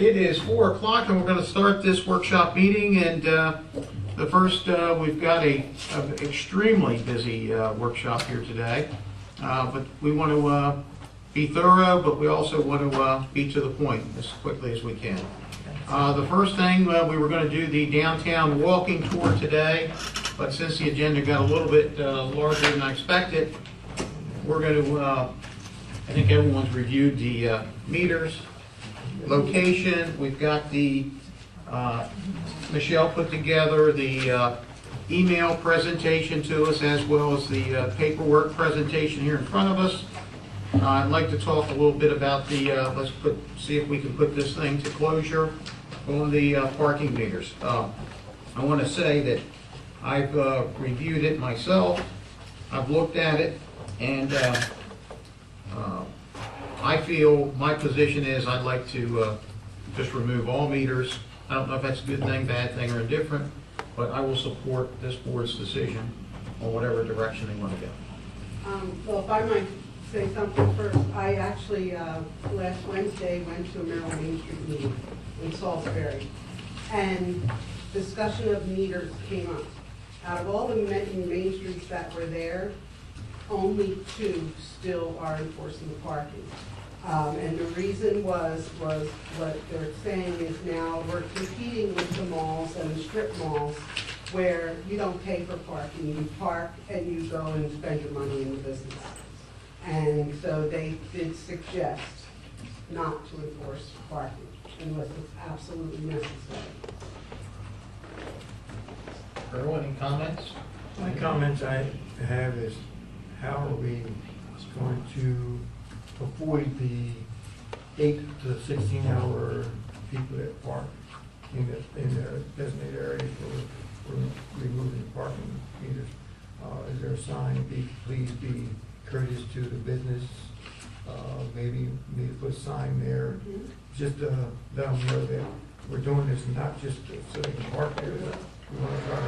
It is 4 o'clock and we're going to start this workshop meeting, and the first, we've got a extremely busy workshop here today, but we want to be thorough, but we also want to be to the point as quickly as we can. The first thing, we were going to do the downtown walking tour today, but since the agenda got a little bit larger than I expected, we're going to, I think everyone's reviewed the meters, location. We've got the, Michelle put together the email presentation to us, as well as the paperwork presentation here in front of us. I'd like to talk a little bit about the, see if we can put this thing to closure on the parking meters. I want to say that I've reviewed it myself. I've looked at it, and I feel my position is I'd like to just remove all meters. I don't know if that's a good thing, bad thing, or indifferent, but I will support this board's decision on whatever direction they want to go. Well, if I might say something first, I actually last Wednesday went to a Maryland Main Street meeting in Salisbury, and discussion of meters came up. Out of all the main streets that were there, only 2 still are enforcing the parking. And the reason was what they're saying is now we're competing with the malls and the strip malls where you don't pay for parking. You park and you go and spend your money in the business. And so they did suggest not to enforce parking unless it's absolutely necessary. Earl, any comments? My comments I have is, how are we going to avoid the 8 to 16 hour people that park in their designated areas for removing parking meters? Is there a sign, please be courteous to the business? Maybe put a sign there, just to let them know that we're doing this not just so they can park there. We want to try to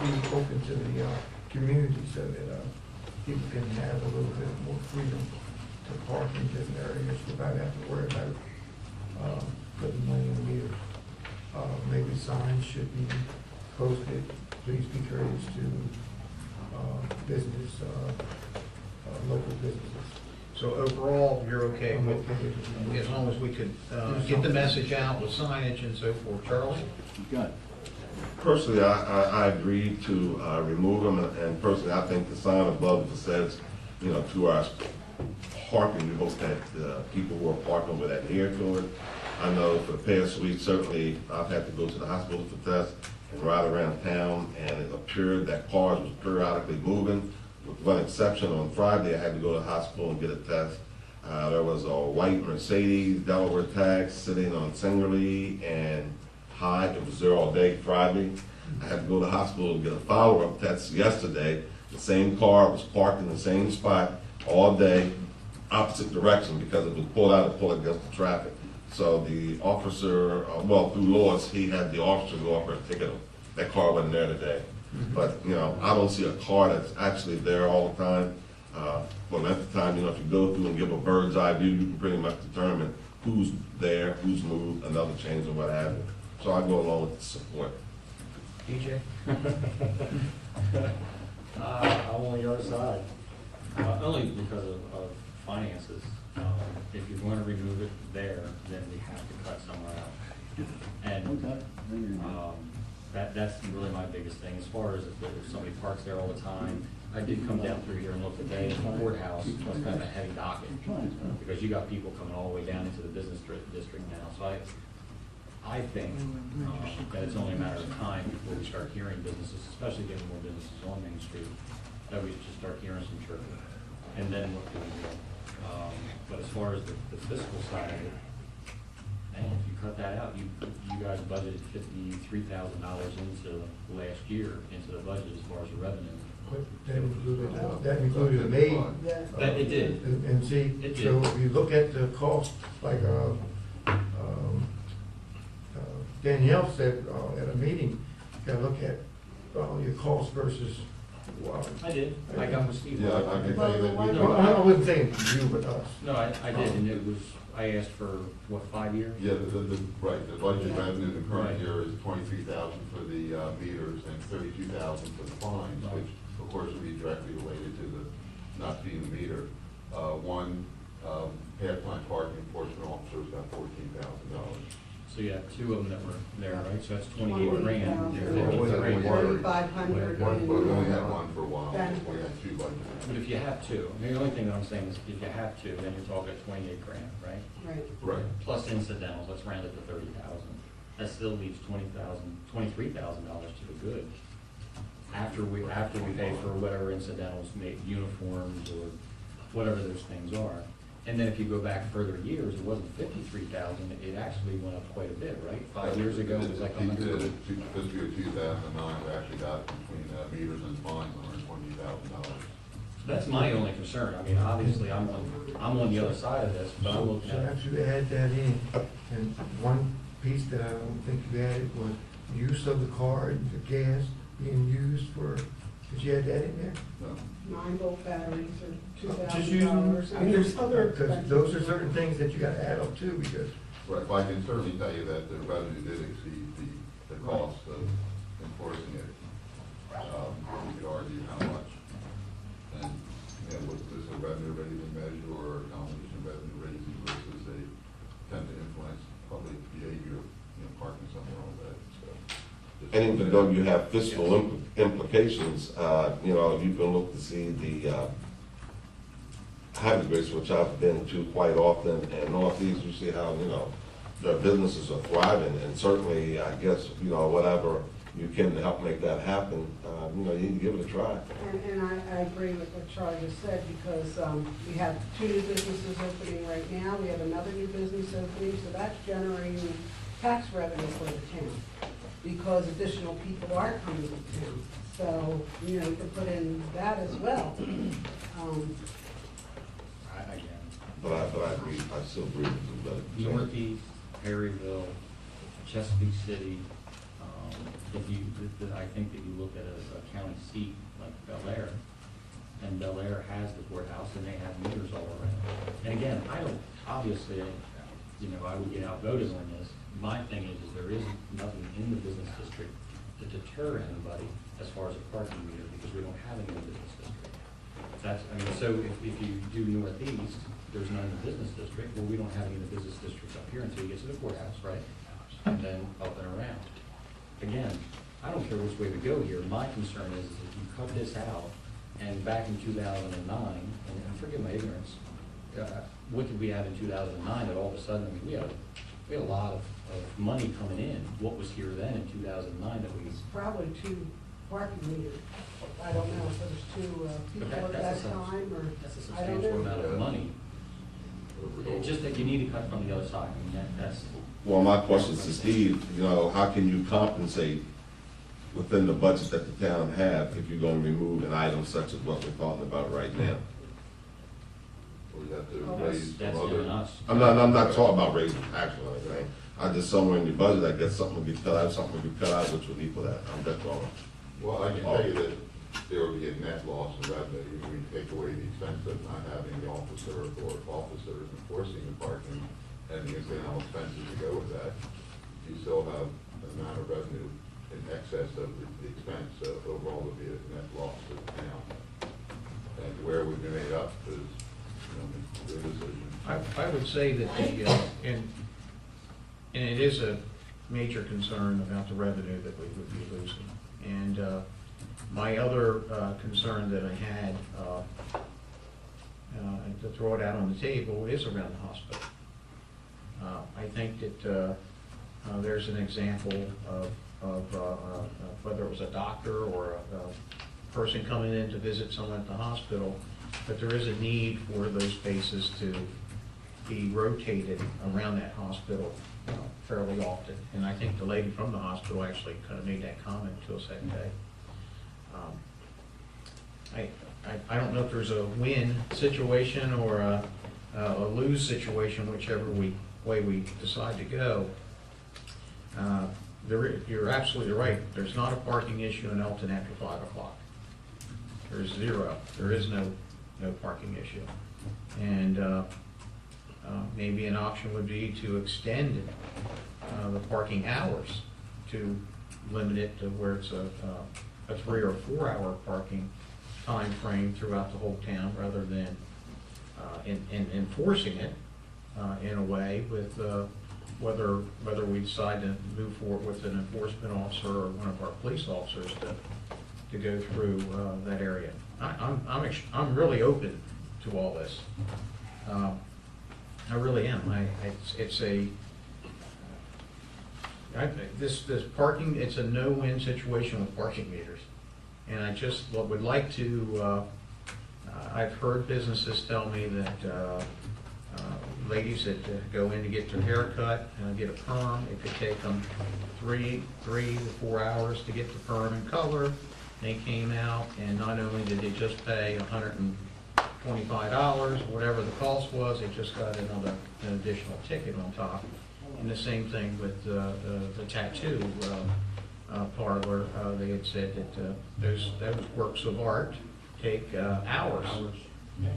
be open to the community so that people can have a little bit more freedom to park in different areas without having to worry about putting money in the meter. Maybe signs should be posted, please be courteous to business, local businesses. So overall, you're okay with, as long as we could get the message out with signage and so forth. Charles? Good. Personally, I agree to remove them, and personally, I think the sign above that says, 2 hours parking, we hope that people who are parking over that adhere to it. I know for the past week, certainly, I've had to go to the hospital for tests and ride around town, and it appeared that cars was periodically moving. With one exception, on Friday, I had to go to the hospital and get a test. There was a white Mercedes Delaware tag sitting on Singerly and High. It was there all day Friday. I had to go to the hospital and get a follow-up test yesterday. The same car was parked in the same spot all day, opposite direction, because it was pulled out and pulled against the traffic. So the officer, through laws, he had the officer go up and ticket him. That car wasn't there today. But, I don't see a car that's actually there all the time. But at the time, if you go through and give a bird's eye view, you can pretty much determine who's there, who's moved, another change, or what have you. So I go along with the support. DJ? I'm on the other side, only because of finances. If you're going to remove it there, then we have to cut somewhere else. And that's really my biggest thing. As far as if somebody parks there all the time, I did come down through here and look today at the courthouse. It's kind of a heavy docket because you got people coming all the way down into the business district now. So I think that it's only a matter of time before we start hearing businesses, especially getting more businesses on Main Street, that we should start hearing some chirping. And then what do we do? But as far as the fiscal side of it, man, if you cut that out, you guys budgeted $53,000 into last year into the budget as far as the revenue. That included the maid. That it did. And see, It so did. if you look at the cost, like Danielle said at a meeting, you gotta look at your cost versus. I did. I got with Steve. Yeah, I can tell you that. I wasn't saying you, but us. No, I did, and it was, I asked for, what, 5 years? Yeah, right, the budget revenue the current Right. year is 23,000 for the meters and 32,000 for the fines, Right. which of course would be directly related to the not being a meter. One half plant parking enforcement officer is about $14,000. So you have 2 of them that were there, right? So that's 28 grand. 20,000, 4,500. But we only had one for a while, Then- we had two budgets. But if you have 2, I mean, the only thing that I'm saying is if you have 2, then you're talking 28 grand, right? Right. Right. Plus incidentals, let's round it to 30,000. That still leaves $23,000 to the good. After we pay for whatever incidentals, uniforms or whatever those things are. And then if you go back further years, it wasn't 53,000, it actually went up quite a bit, right? 5 years ago, it was like 100. Fiscal year 2009, we actually got between meters and fines, $120,000. That's my only concern. I mean, obviously, I'm on the other side of this, but I'm looking So at, after you add that in, and one piece that I don't think you added was use of the card, the gas being used for, did you add that in there? No. 9-volt batteries are Just using, $2,000. And there's other. because those are certain things that you gotta add up too, because Right, but I can certainly tell you that the revenue did exceed the cost of enforcing it. You could argue how much. And, was this a revenue raising measure or a combination of revenue raising versus a attempt to influence public behavior, parking somewhere on that, so. And even though you have fiscal implications, you can look to see the highway, which I've been to quite often, and Northeast, you see how, their businesses are thriving, and certainly, I guess, whatever you can to help make that happen, you need to give it a try. And I agree with what Charlie just said, because we have 2 new businesses opening right now, we have another new business opening, so that's generating tax revenue for the town, because additional people are coming to town. So, you can put in that as well. again, But I agree, I still agree with you, but. Northeast, Perryville, Chesapeake City, I think that you look at a county seat like Bel Air, and Bel Air has the courthouse, and they have meters all around. And again, obviously, I would get outvoted on this. My thing is there is nothing in the business district to deter anybody as far as a parking meter, because we don't have any in the business district. So if you do Northeast, there's none in the business district, well, we don't have any in the business district up here until you get to the courthouse, right? And then up and around. Again, I don't care which way we go here, my concern is if you cut this out, and back in 2009, and forgive my ignorance, what did we have in 2009 that all of a sudden, we had a lot of money coming in. What was here then in 2009 that we? It's probably 2 parking meters. I don't know if there's 2 people at that's that a time, or, That's a I don't substantial know. amount of money. It's just that you need to cut from the other side. I mean, that's. Well, my question to Steve, how can you compensate within the budget that the town have if you're gonna remove an item such as what we're talking about right now? We have to Oh, raise That's some on other. us. I'm not talking about raising tax or anything. I just somewhere in your budget, I guess something would be cut out, something would be cut out, which would equal that. That's all. Well, I can tell you that there will be a net loss in revenue if we take away the expense of not having the officer or officers enforcing the parking and the incidental expenses to go with that. You still have an amount of revenue in excess of the expense, so overall it'll be a net loss to the town. And where we've been made up is, their decision. I would say that and it is a major concern about the revenue that we would be losing. And my other concern that I had, to throw it out on the table, is around the hospital. I think that there's an example of whether it was a doctor or a person coming in to visit someone at the hospital, but there is a need for those spaces to be rotated around that hospital fairly often. And I think the lady from the hospital actually kind of made that comment to us that day. I don't know if there's a win situation or a lose situation, whichever way we decide to go. You're absolutely right. There's not a parking issue in Elkton after 5 o'clock. There's zero. There is no parking issue. And maybe an option would be to extend the parking hours to limit it to where it's a 3 or 4 hour parking time frame throughout the whole town, rather than in enforcing it in a way with whether we decide to move forward with an enforcement officer or one of our police officers to go through that area. I'm really open to all this. I really am. This parking, it's a no-win situation with parking meters. And I just would like to, I've heard businesses tell me that ladies that go in to get their hair cut, get a perm, it could take them 3 to 4 hours to get the perm and color. They came out, and not only did they just pay $125, whatever the cost was, they just got an additional ticket on top. And the same thing with the tattoo parlor. They had said that those works of art take hours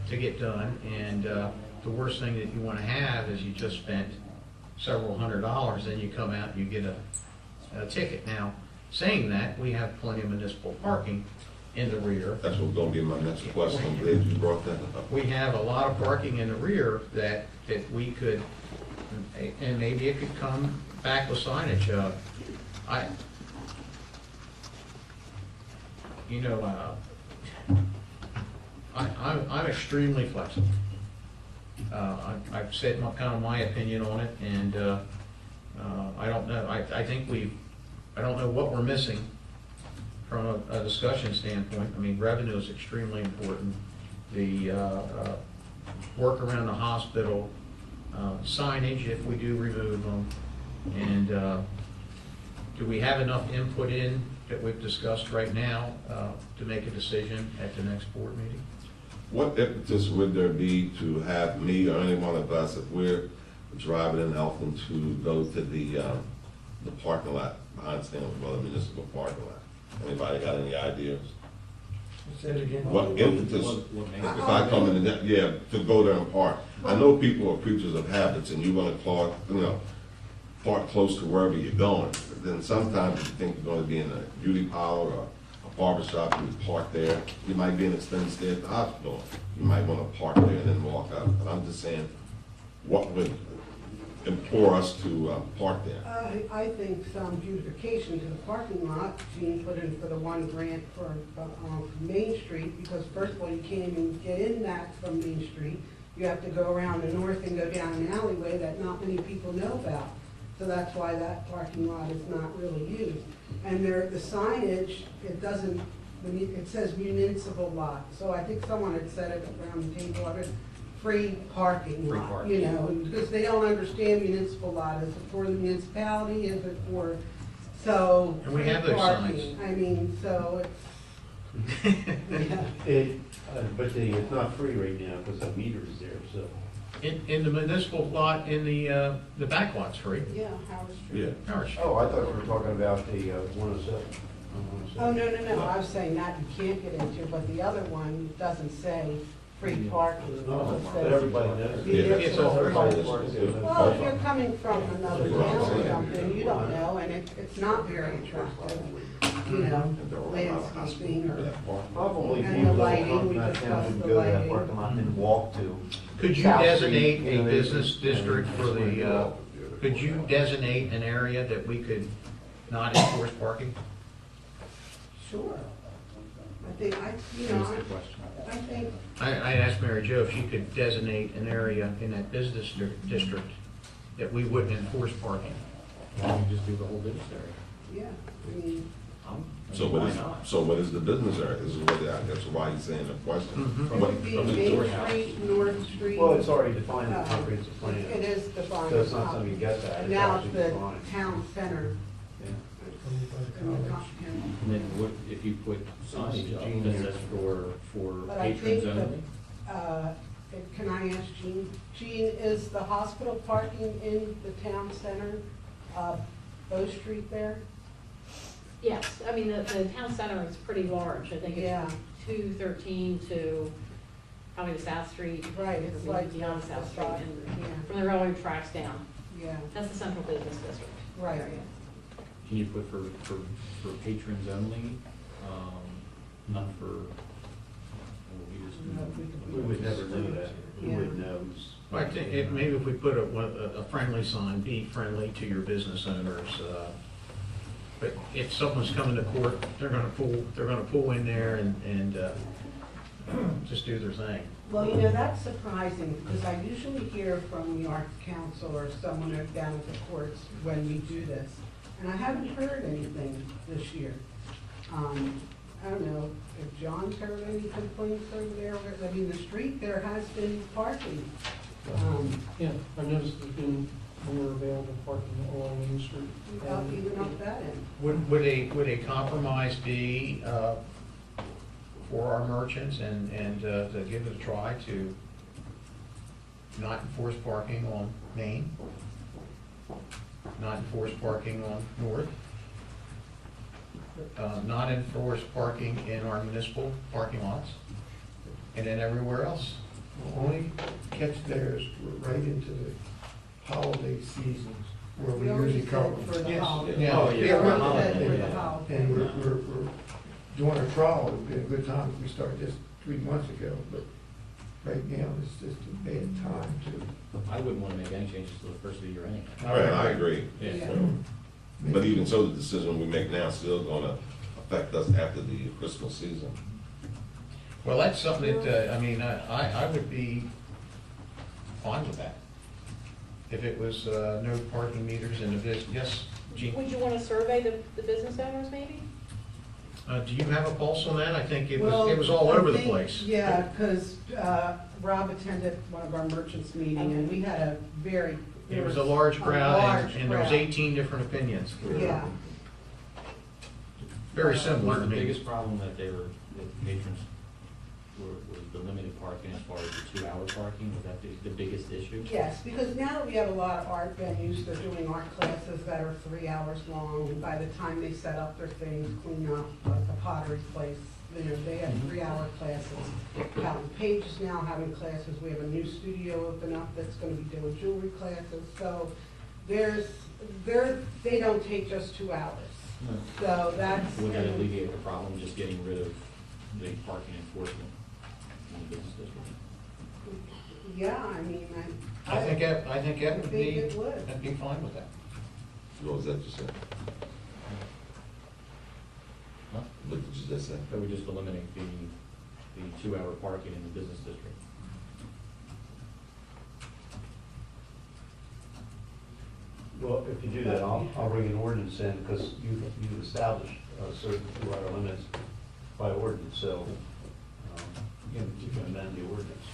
to get done, and the worst thing that you want to have is you just spent several $100s, then you come out and you get a ticket. Now, saying that, we have plenty of municipal parking in the rear. That's what's gonna be my next question. I'm glad you brought that up. We have a lot of parking in the rear that we could, and maybe it could come back with signage. I'm extremely flexible. I've said my opinion on it, and I don't know. I don't know what we're missing from a discussion standpoint. I mean, revenue is extremely important. The work around the hospital, signage if we do remove them, and do we have enough input in that we've discussed right now to make a decision at the next board meeting? What impetus would there be to have me or any one of us, if we're driving in Elkton, to go to the parking lot behind Stanley, the municipal parking lot? Anybody got any ideas? Say it again. What impetus, What makes if I come in, to go there and park? I know people are creatures of habits, and you want to park close to wherever you're going. But then sometimes if you think you're going to be in a beauty parlor or a barber shop, you would park there. You might be in extended stay at the hospital. You might want to park there and then walk out. But I'm just saying, what would implore us to park there? I think some beautification to the parking lot, Gene put in for the $1 grant for Main Street, because first of all, you can't even get in that from Main Street. You have to go around the north and go down an alleyway that not many people know about. So that's why that parking lot is not really used. And the signage, it says municipal lot. So I think someone had said it around the table of it, free parking Free lot, parking. because they don't understand municipal lot. Is it for the municipality? Is it for, so. And we free have those parking. signs. I mean, so it's, yeah. But it's not free right now because the meter is there, so. In the municipal lot, in the back lot's free. Yeah, Howard Street. Yeah. Howard Street. Oh, I thought you were talking about the 107. Oh, no, I was saying that you can't get into, but the other one doesn't say free parking. No, It but says everybody knows. Yeah, it's all free. Everybody parks there. Well, if you're coming from another town or something, you don't know, and it's not very attractive, landscaping or. Probably And people the that lighting, come we from that discussed town the would go to that lighting. parking lot and walk to. Could you South designate Street, a they business just- district for the, could you designate an area that we could not enforce parking? Sure. I think, What's the question? I think, I asked Mary Jo if she could designate an area in that business district that we wouldn't enforce parking. Why don't you just do the whole business area? yeah, I mean, So what is the business area? This is what, that's why he's saying the question. Mhm. it What- would be from the Main courthouse. Street, North Street. Well, it's already defined in the Uh, comprehensive plan. It is defined. So it's not something you get that, And it's now it's actually the defined. town center. Yeah. in the comprehensive. And then what, if you put signage up, that says for But I patrons think only? can I ask Jean? Jean, is the hospital parking in the town center, Bow Street there? Yes, I mean, the town center is pretty large. I think Yeah. it's 213 to probably the South Street. Right, it's maybe like beyond South Street, side, and yeah. from the railroad tracks down. Yeah, That's the central business district. right. area. Can you put for patrons only, not for, No, we could- We would never know that. Who Yeah. would know? I think maybe if we put a friendly sign, be friendly to your business owners. But if someone's coming to court, they're gonna pull in there and just do their thing. Well, that's surprising, because I usually hear from the Arts Council or someone down at the courts when we do this, and I haven't heard anything this year. I don't know if John's heard any complaints over there. I mean, the street there has been parking. Yeah, I noticed there's been more available parking along Main Street. Even up that end. Would a compromise be for our merchants and to give it a try to not enforce parking on Main? Not enforce parking on North? Not enforce parking in our municipal parking lots? And then everywhere else? Only catch there is right into the holiday seasons where we already usually said cover. for the Yes. holiday. Yeah. Oh, We yeah. already Holiday, said for the yeah. holiday. And we're doing a trial, it would be a good time if we started just 3 months ago, but right now it's just a bad time to. I wouldn't want to make any changes to the first of the year anyway. Right, I agree. Yeah. But even so, the decision we make now is still gonna affect us after the Christmas season. Well, that's something that, I would be fine with that. If it was no parking meters in the business, yes, Gene? Would you want to survey the business owners maybe? Do you have a pulse on that? I think it was Well, all I over the think- place. Yeah, because Rob attended one of our merchants meeting, and we had a very. It was a large crowd, large and there was crowd. 18 different opinions. Yeah, Very similar to The me. biggest problem that that patrons was the limited parking as far as the 2-hour parking, was that the biggest issue? yes, because now that we have a lot of art venues, they're doing art classes that are 3 hours long, and by the time they set up their things, clean up, like the pottery place, they have 3-hour classes. Howard Page is now having classes, we have a new studio open up that's gonna be doing jewelry classes, so they don't take just 2 hours. So that's. Would that alleviate the problem, just getting rid of the parking enforcement in the business district? Yeah, I mean, I think that would think be, it would. I'd be fine with that. What was that you said? Huh? What did you just say? That would just eliminate the 2-hour parking in the business district. Well, if you do that, I'll bring an ordinance in, because you've established certain 2-hour limits by ordinance, so you can amend the ordinance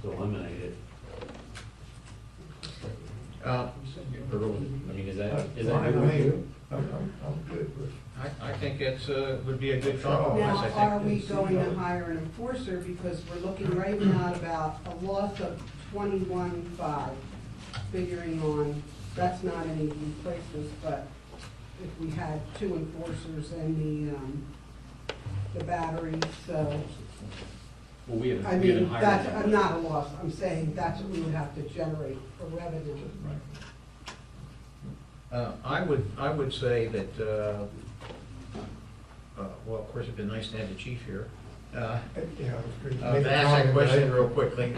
to eliminate it. Uh, I mean, is that Fine, doable? I'm good with. I think it's, would be a good compromise, Now, I think. are we going to hire an enforcer, because we're looking right now at about a loss of 21.5, figuring on, that's not any replacements, but if we had 2 enforcers and the batteries, so, Well, we haven't I we haven't mean, hired that's, anyone. not a loss, I'm saying that's what we would have to generate for revenue. I would say that, well, of course, it'd been nice to have the chief here. Yeah, it was great. To ask that question real quickly.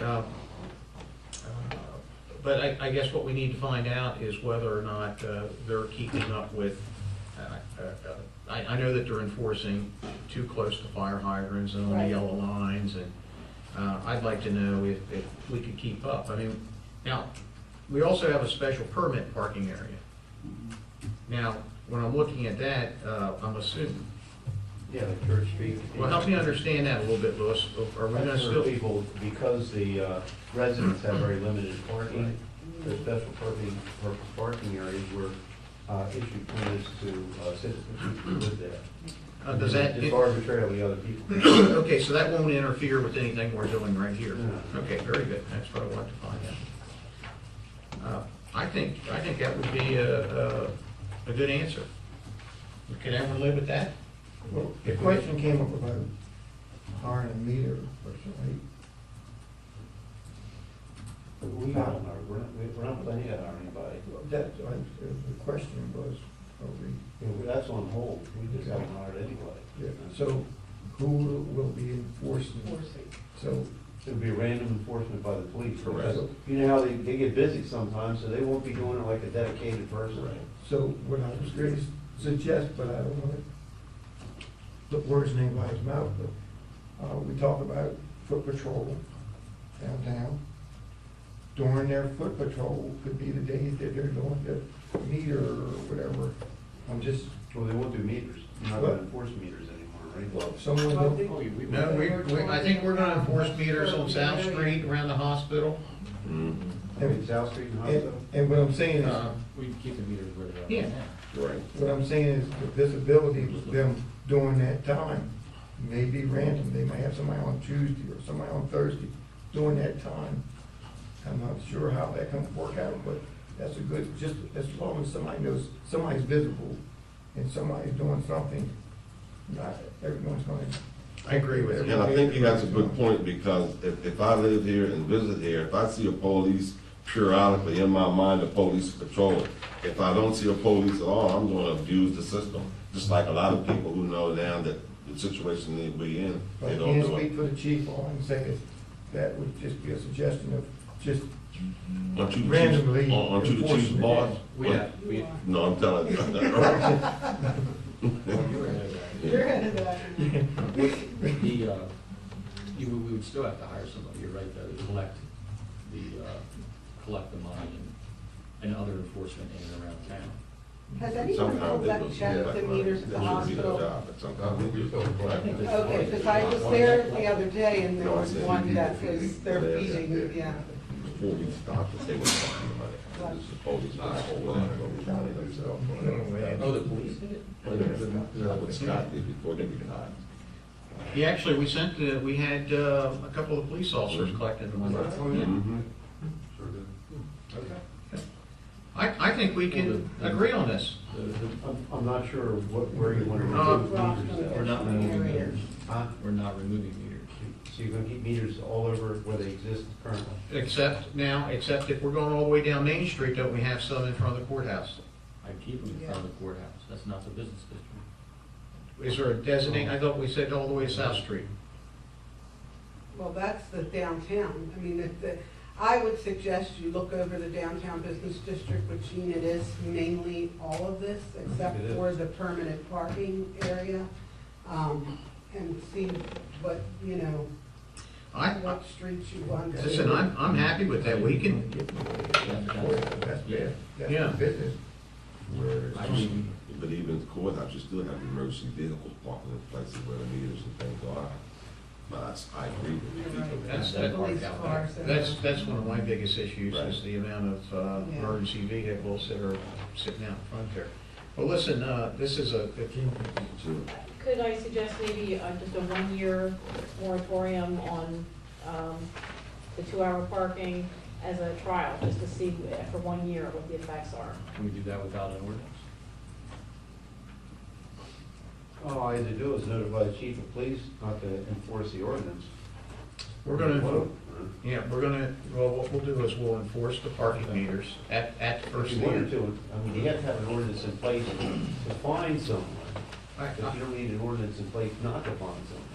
But I guess what we need to find out is whether or not they're keeping up with, I know that they're enforcing too close to fire hydrants and on the Right. yellow lines, and I'd like to know if we could keep up. I mean, now, we also have a special permit parking area. Now, when I'm looking at that, I'm assuming, Yeah, like Church Street. well, help me understand that a little bit, Louis. Are we gonna That's still? for people, because the residents have very limited parking, the special parking areas were issued permits to citizens who live there. Does that? Just arbitrarily other people. Okay, so that won't interfere with anything we're doing right here? No. Okay, very good, that's what I wanted to find out. I think that would be a good answer. Can everyone live with that? Well, the question came up about hiring a meter personally. We haven't hired, we're not planning to hire anybody. The question was, are we, That's on hold, we just haven't hired anybody. yeah, so who will be enforcing? So, It'll be random enforcement by the police. Correct. You know how they get busy sometimes, so they won't be doing it like a dedicated person. so what I was going to suggest, but I don't want to put words in anybody's mouth, but we talk about foot patrol downtown. During their foot patrol could be the days that they're doing the meter or whatever. I'm just, Well, they won't do meters, you're not gonna enforce meters anymore, right? well, someone, Oh, don't- No, I think we're gonna enforce meters on South Street around the hospital. Mhm. I mean, South Street and Hospital? and what I'm saying is, We keep the meters where they're at Yeah. now. Right. what I'm saying is the visibility of them during that time may be random. They might have somebody on Tuesday or somebody on Thursday during that time. I'm not sure how that can work out, but that's a good, just as long as somebody knows, somebody's visible and somebody's doing something, not everyone's going to. I agree with you. And I think he has a good point, because if I live here and visit here, if I see a police periodically, in my mind, the police patrolling. If I don't see a police at all, I'm gonna abuse the system, just like a lot of people who know now that the situation they be in, But they I don't can't do speak it. for the chief, all I can say is that would just be a suggestion of just Aren't you the randomly chief's, aren't you the chief's enforcing boss? We No, I'm telling you. You're headed that. We would still have to hire somebody, you're right, though, to collect the money and other enforcement in and around town. Has anyone Somehow held they that will check collect the money. meters at the That should be their hospital? job, but somehow they do. Okay, because I was there the other day and there was one that was, they're feeding, yeah. Before we stop, they were talking about it. This is police, not a whole lot of county themselves. Oh, the police did it? That's what Scott did before they retired. Yeah, actually, we had a couple of police officers collecting the money. Mhm. I think we can agree on this. I'm not sure where you want to remove meters. We're not removing meters. Huh? We're not removing meters. So you're gonna keep meters all over where they exist currently? Except if we're going all the way down Main Street, don't we have some in front of the courthouse? I keep them in front of the courthouse, that's not the business district. Is there a designate, I thought we said all the way to South Street. Well, that's the downtown. I mean, I would suggest you look over the downtown business district, which it is mainly all of this, except It is. for the permanent parking area. And see what, what streets you want to. Listen, I'm happy with that. We can, That's bad, that's Yeah. the business. Where I mean, But even in the courthouse, you still have emergency vehicles parking in places where the meters and things are. But I agree with you. that's one of my biggest issues is Right. the amount of Yeah. emergency vehicles that are sitting out in front there. Well, listen, this is Could I suggest maybe just a 1-year moratorium on the 2-hour parking as a trial, just to see for 1 year what the effects are? can we do that without an ordinance? All I had to do is notify the chief of police not to enforce the ordinance. we're gonna, well, what we'll do is we'll enforce the parking meters at the If first you wanted year. to, I mean, you have to have an ordinance in place to find someone, I- but you don't need an ordinance in place not to find someone.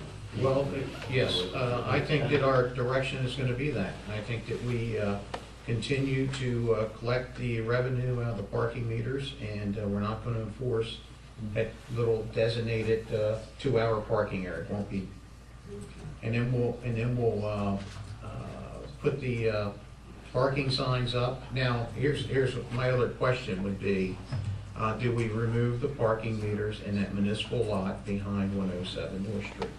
Well, yes, I think that our direction is gonna be that. I think that we continue to collect the revenue out of the parking meters, and we're not gonna enforce that little designated 2-hour parking area. It won't be. And then we'll put the parking signs up. Now, here's what my other question would be, do we remove the parking meters in that municipal lot behind 107 North Street?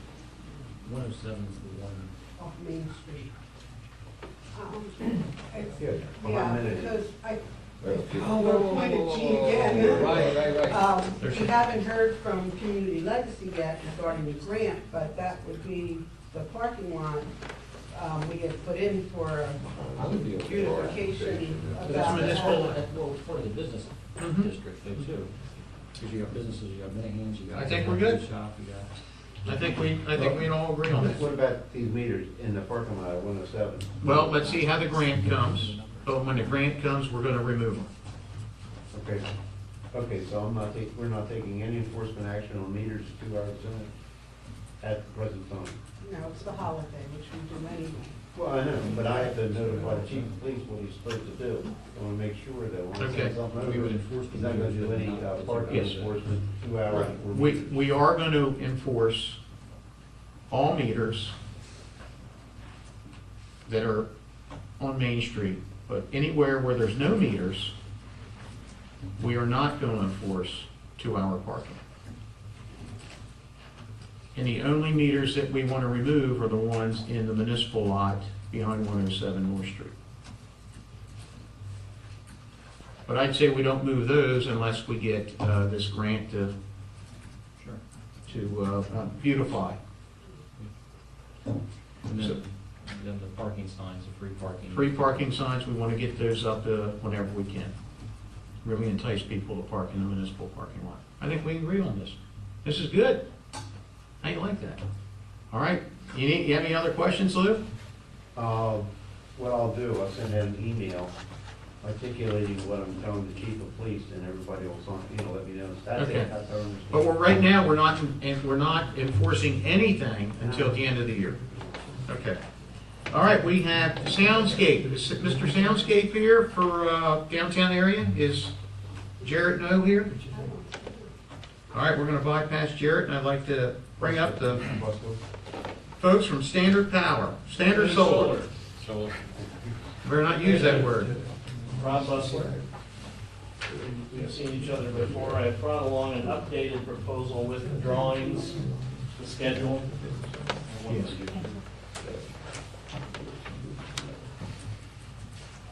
107 is the one. Off Main Street. Yeah, Yeah, behind minute. because Oh, we're appointed G again. Right. We haven't heard from Community Legacy yet regarding the grant, but that would be the parking lot we get put in for I would be okay. beautification of That's that. municipal. Well, it's part of the business Mhm. district though too. Because you got businesses, you got many hands, you got. I think we're good. Shop, you got. I think we can all agree on What this. about these meters in the parking lot at 107? Well, let's see how the grant comes. But when the grant comes, we're gonna remove them. Okay, okay, so we're not taking any enforcement action on meters 2 hours at the present time? No, it's the holiday, which we do anyway. Well, I know, but I have to notify the chief of police what he's supposed to do. I want to make sure that when I Okay. send something over, he's not going to do any parking Yes. enforcement 2 hours before. We are gonna enforce all meters that are on Main Street, but anywhere where there's no meters, we are not gonna enforce 2-hour parking. And the only meters that we want to remove are the ones in the municipal lot behind 107 North Street. But I'd say we don't move those unless we get this grant to beautify. And then the parking signs, the free parking. Free parking signs, we want to get those up whenever we can. Really entice people to park in the municipal parking lot. I think we agree on this. This is good. How you like that? All right. You have any other questions, Lou? What I'll do, I'll send out an email articulating what I'm telling the chief of police, and everybody will, let me know. That's Okay. it, that's our understanding. But right now, we're not enforcing anything until the end of the year. Okay. All right, we have Soundscape. Is Mr. Soundscape here for downtown area? Is Jarrett No here? All right, we're going to bypass Jarrett, and I'd like to bring up the folks from Standard Power, Standard Solar. So, Better not use that word. Rob Bustler. We've seen each other before. I brought along an updated proposal with the drawings, the schedule. Yes.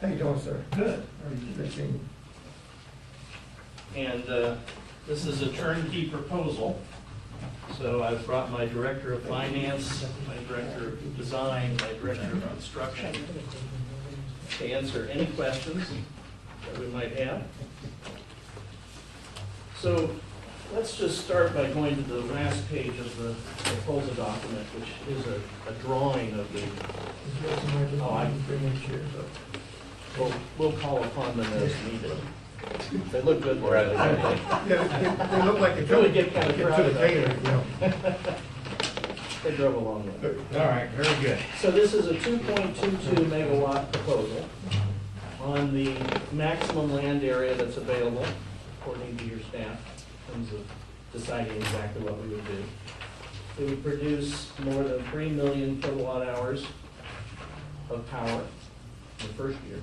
How you doing, sir? Good. Good seeing you. And this is a turnkey proposal. So I've brought my director of finance, my director of design, my director of construction to answer any questions that we might have. So let's just start by going to the last page of the proposal document, which is a drawing of the, we'll call upon them as needed. They look good. Yeah, they look like It really get kind of to crowded the out tailor, there. They drove along with it. All right, very good. So this is a 2.22 megawatt proposal on the maximum land area that's available, according to your staff, in terms of deciding exactly what we would do. It would produce more than 3 million kilowatt hours of power in the first year.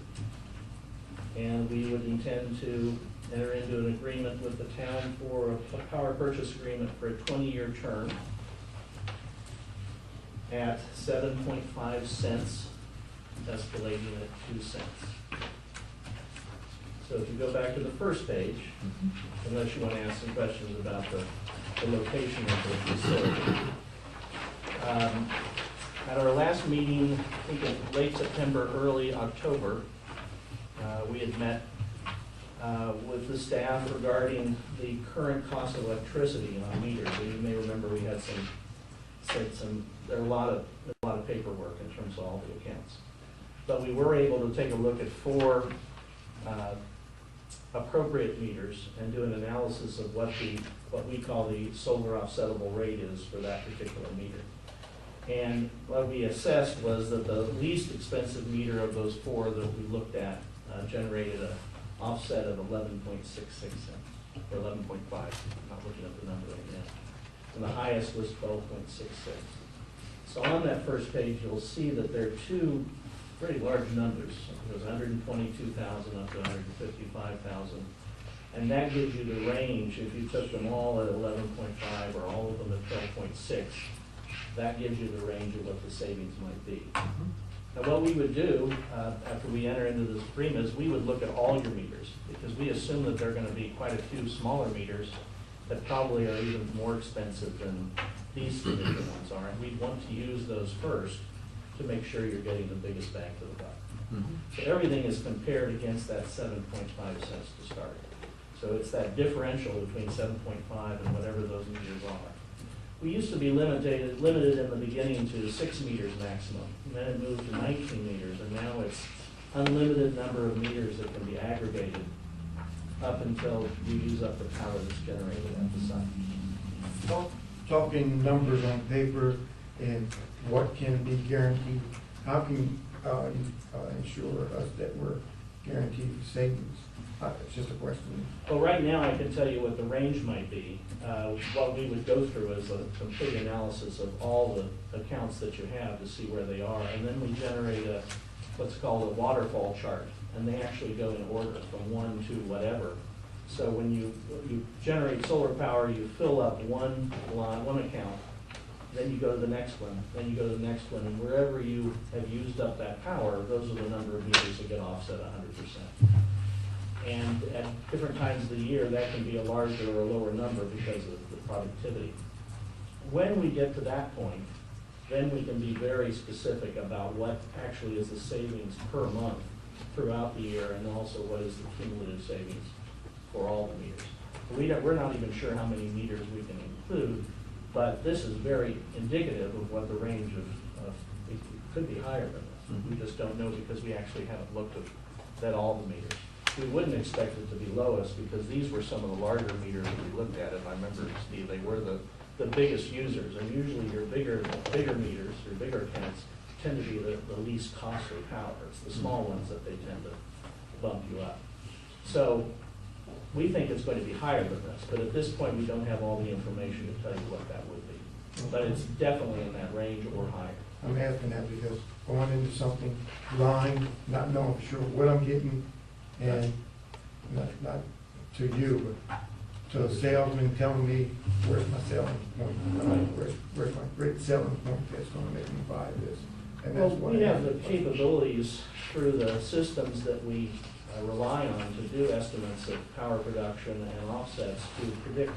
And we would intend to enter into an agreement with the town for a power purchase agreement for a 20-year term at 7.5 cents, escalating at 2 cents. So if you go back to the first page, unless you want to ask some questions about the location of the facility. At our last meeting, I think in late September, early October, we had met with the staff regarding the current cost of electricity on meters. You may remember we had there are a lot of paperwork in terms of all the accounts. But we were able to take a look at 4 appropriate meters and do an analysis of what we call the solar offsettable rate is for that particular meter. And what we assessed was that the least expensive meter of those 4 that we looked at generated an offset of 11.66 cents, or 11.5. I'm not looking at the number right now. And the highest was 12.66. So on that first page, you'll see that there are 2 pretty large numbers. There's 122,000 up to 155,000. And that gives you the range. If you took them all at 11.5 or all of them at 12.6, that gives you the range of what the savings might be. Now, what we would do after we enter into this agreement is we would look at all your meters, because we assume that there are going to be quite a few smaller meters that probably are even more expensive than these particular ones are. And we'd want to use those first to make sure you're getting the biggest bang for the buck. So everything is compared against that 7.5 cents to start. So it's that differential between 7.5 and whatever those meters are. we used to be limited in the beginning to 6 meters maximum, and then it moved to 19 meters, and now it's unlimited number of meters that can be aggregated up until you use up the power that's generated at the site. Talking numbers on paper and what can be guaranteed, how can you ensure us that we're guaranteed savings? It's just a question. Well, right now, I can tell you what the range might be. What we would go through is a complete analysis of all the accounts that you have to see where they are, and then we generate what's called a waterfall chart, and they actually go in order from 1 to whatever. So when you generate solar power, you fill up one line, one account, then you go to the next one, then you go to the next one, and wherever you have used up that power, those are the number of meters that get offset 100%. And at different times of the year, that can be a larger or a lower number because of the productivity. When we get to that point, then we can be very specific about what actually is the savings per month throughout the year, and also what is the cumulative savings for all the meters. We're not even sure how many meters we can include, but this is very indicative of what the range of it could be higher than this. We just don't know because we actually haven't looked at all the meters. We wouldn't expect it to be lowest because these were some of the larger meters that we looked at. If I remember, Steve, they were the biggest users, and usually your bigger meters, your bigger accounts, tend to be the least costly power. It's the small ones that they tend to bump you up. So we think it's going to be higher than this, but at this point we don't have all the information to tell you what that would be. But it's definitely in that range or higher. I'm asking that because going into something blind, not knowing for sure what I'm getting, and not to you, but to a salesman telling me where's my selling point, where's my great selling point that's going to make me buy this. And Well, that's what we I have the capabilities through the systems that we rely on to do estimates of power production and offsets to predict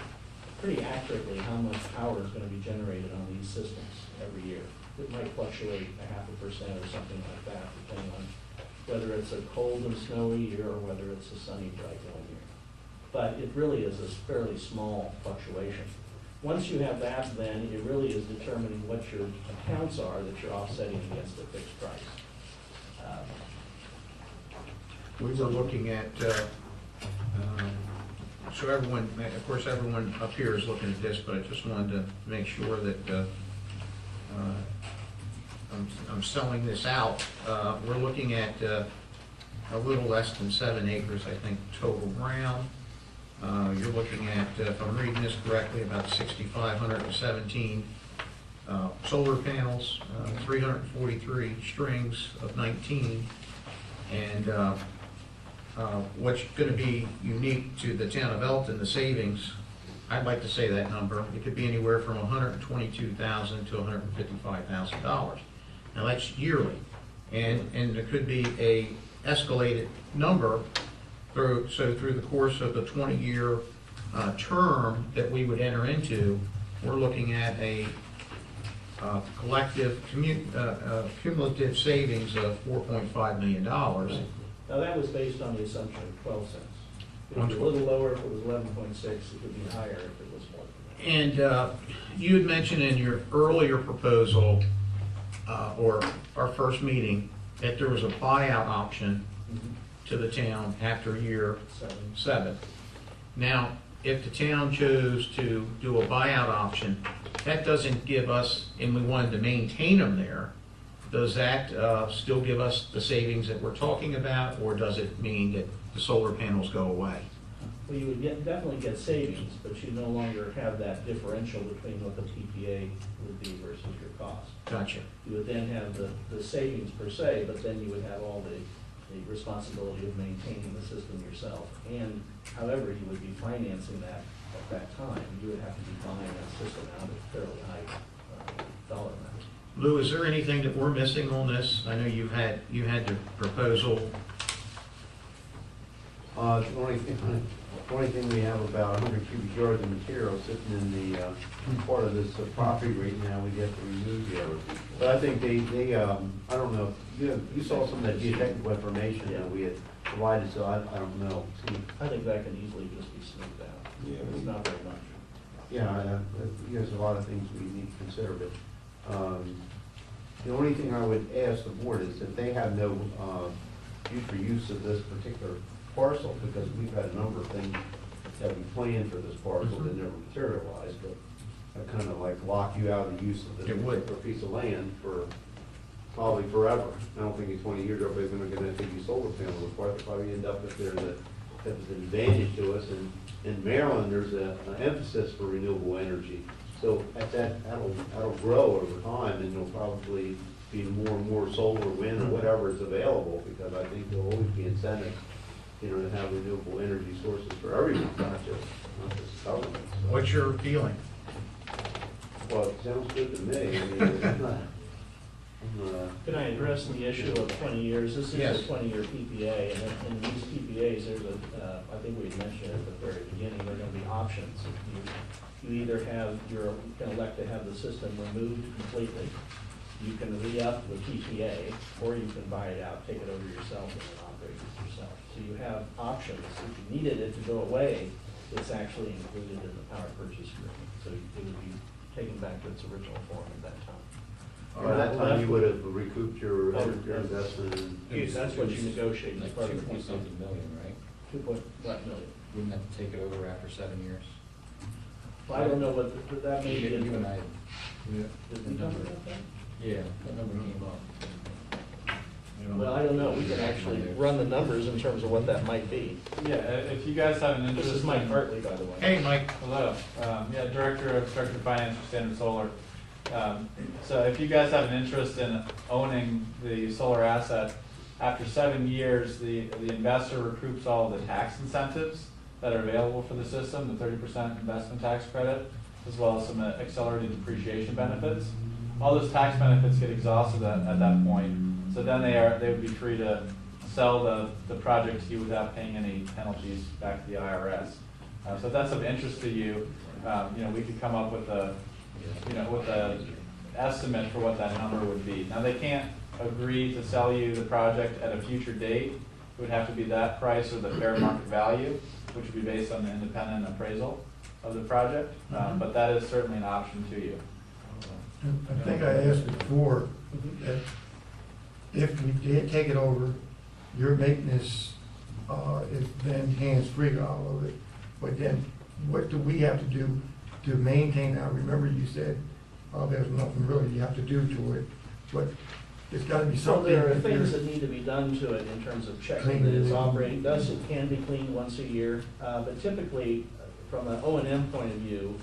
pretty accurately how much power is going to be generated on these systems every year. It might fluctuate 0.5% or something like that, depending on whether it's a cold and snowy year or whether it's a sunny, bright one year. But it really is a fairly small fluctuation. Once you have that, then it really is determining what your accounts are that you're offsetting against a fixed price. We were looking at, so everyone, of course, everyone up here is looking at this, but I just wanted to make sure that I'm selling this out. We're looking at a little less than 7 acres, I think, total ground. You're looking at, if I'm reading this correctly, about 6,517 solar panels, 343 strings of 19, and what's going to be unique to the town of Elkton, the savings, I'd like to say that number, it could be anywhere from $122,000 to $155,000. Now that's yearly, and there could be a escalated number through the course of the 20-year term that we would enter into. We're looking at a collective cumulative savings of $4.5 million. Now that was based on the assumption of 12 cents. It would be a little lower if it was 11.6, it would be higher if it was more than that. And you had mentioned in your earlier proposal, or our first meeting, that there was a buyout option to the town after year 7. Now, if the town chose to do a buyout option, that doesn't give us, and we wanted to maintain them there, does that still give us the savings that we're talking about, or does it mean that the solar panels go away? Well, you would definitely get savings, but you no longer have that differential between what the PPA would be versus your cost. Gotcha. You would then have the savings per se, but then you would have all the responsibility of maintaining the system yourself. And however you would be financing that at that time, you would have to be buying that system out at fairly high dollar amount. Lou, is there anything that we're missing on this? I know you had the proposal. The only thing we have about 100 cubic yards of material sitting in the part of this property right now we have to remove yet. But I think they I don't know, you saw some of that geotechnical information that we had provided, so I don't know. I think that can easily just be smoothed out. Yeah. It's not very much. Yeah, there's a lot of things we need to consider, but the only thing I would ask the board is that they have no future use of this particular parcel, because we've had a number of things that we planned for this parcel that never materialized, but I kind of like lock you out of the use of this It would. particular piece of land for probably forever. I don't think in 20 years everybody's going to get a big solar panel. We'll probably end up if there's an advantage to us. And in Maryland, there's an emphasis for renewable energy. So at that'll grow over time, and there'll probably be more and more solar, wind, or whatever is available, because I think there'll always be incentive, to have renewable energy sources for everyone, not just government. So, What's your feeling? well, it sounds good to me. I mean, I'm not, Can I address the issue of 20 years? This is Yes. a 20-year PPA, and in these PPAs, there's I think we mentioned it at the very beginning, there are going to be options. You either you can elect to have the system removed completely, you can re-up the PPA, or you can buy it out, take it over yourself, and then operate it yourself. So you have options. If you needed it to go away, it's actually included in the power purchase agreement. So it would be taken back to its original form at that time. by that time, you would have recouped your investment. Yes, that's what you negotiate as Like part two of the point PPA. something million, right? 2.1 million. Wouldn't have to take it over after 7 years? Well, I don't know what, that may be. You and I, Did we talk about that? yeah, that number came up. Well, I don't know, we can actually run the numbers in terms of what that might be. Yeah, if you guys have an interest. This is Mike Hartley, by the way. Hey, Mike. Hello, yeah, Director of Structured Finance for Standard Solar. So if you guys have an interest in owning the solar asset, after 7 years, the investor recoups all of the tax incentives that are available for the system, the 30% investment tax credit, as well as some accelerated depreciation benefits. All those tax benefits get exhausted at that point. So then they would be free to sell the project to you without paying any penalties back to the IRS. So if that's of interest to you, we could come up with a estimate for what that number would be. Now, they can't agree to sell you the project at a future date. It would have to be that price or the fair market value, which would be based on the independent appraisal of the project. But that is certainly an option to you. I think I asked before that if we did take it over, your maintenance is then hands-free all of it. But then what do we have to do to maintain that? Remember you said there's nothing really you have to do to it, but there's got to be So something. there are if things you're- that need to be done to it in terms of checking Cleaning that it's it. operating. Thus, it can be cleaned once a year, but typically, from an O&M point of view,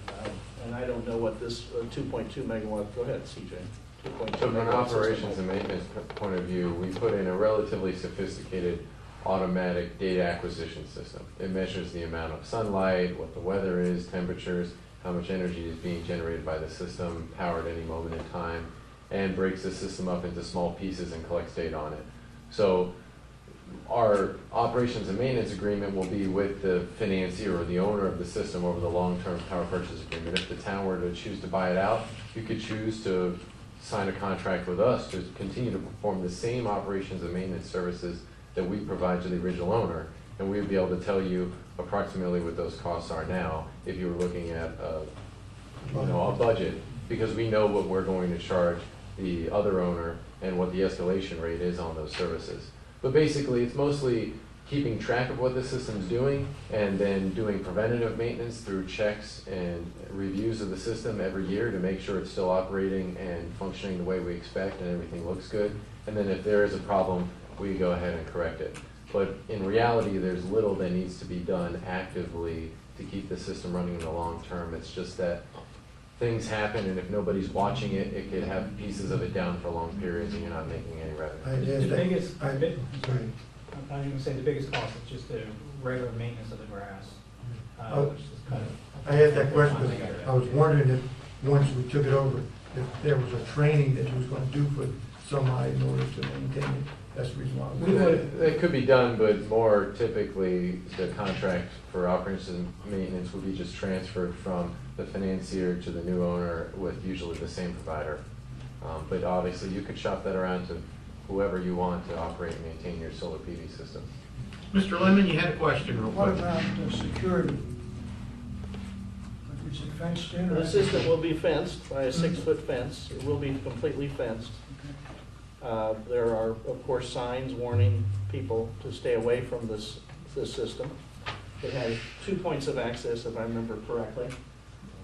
and I don't know what this 2.2 megawatt, go ahead, CJ. 2.2 So from an megawatt system operations is. and maintenance point of view, we put in a relatively sophisticated automatic data acquisition system. It measures the amount of sunlight, what the weather is, temperatures, how much energy is being generated by the system, powered any moment in time, and breaks the system up into small pieces and collects data on it. So our operations and maintenance agreement will be with the financier or the owner of the system over the long-term power purchase agreement. If the town were to choose to buy it out, you could choose to sign a contract with us to continue to perform the same operations and maintenance services that we provide to the original owner, and we'd be able to tell you approximately what those costs are now if you were looking at a budget, because we know what we're going to charge the other owner and what the escalation rate is on those services. But basically, it's mostly keeping track of what the system's doing and then doing preventative maintenance through checks and reviews of the system every year to make sure it's still operating and functioning the way we expect and everything looks good. And then if there is a problem, we go ahead and correct it. But in reality, there's little that needs to be done actively to keep the system running in the long term. It's just that things happen, and if nobody's watching it, it could have pieces of it down for long periods and you're not making any revenue. I asked The that- biggest, sorry. I'm not even gonna say the biggest cost, it's just the regular maintenance of the grass. Oh. Which is kind of. I had that question because I was wondering if, once we took it over, if there was a training that you was going to do for somebody in order to maintain it. That's the reason why. I was We would- asking. It could be done, but more typically, the contract for operations and maintenance would be just transferred from the financier to the new owner with usually the same provider. But obviously, you could shop that around to whoever you want to operate and maintain your solar PV system. Mr. Lemon, you had a question real What quick. about the security? Is it fenced in? or- The system will be fenced by a 6-foot fence. It will be completely fenced. There are, of course, signs warning people to stay away from this system. It has 2 points of access, if I remember correctly.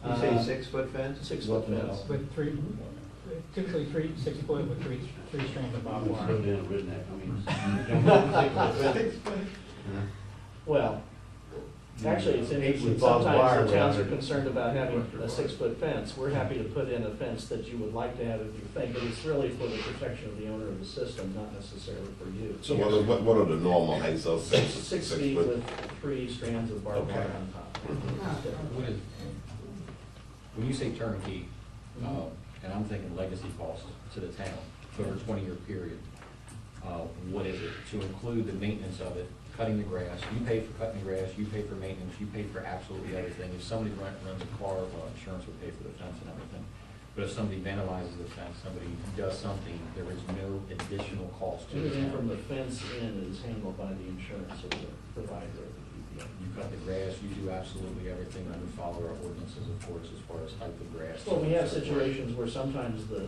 You say 6-foot fence? 6-foot fence. With three, typically 6 foot with three strands of barbed wire. Slow down, redneck, Well, actually, it's interesting, With barbed wire sometimes the towns are around it. concerned about having a 6-foot fence. We're happy to put in a fence that you would like to have if you think, but it's really for the protection of the owner of the system, not necessarily for you. So what are the normal heights of 6 feet foot? with 3 strands of barbed wire on top. When you say turnkey, and I'm thinking legacy costs to the town over a 20-year period, what is it? To include the maintenance of it, cutting the grass, you pay for cutting the grass, you pay for maintenance, you pay for absolutely everything. If somebody runs a car, well, insurance would pay for the fence and everything. But if somebody vandalizes the fence, somebody does something, there is no additional cost to the Everything from town. the fence in is handled by the insurance of the provider of the PPA. You cut the grass, you do absolutely everything, and we follow our ordinances, of course, as far as type of grass. Well, we have situations where sometimes the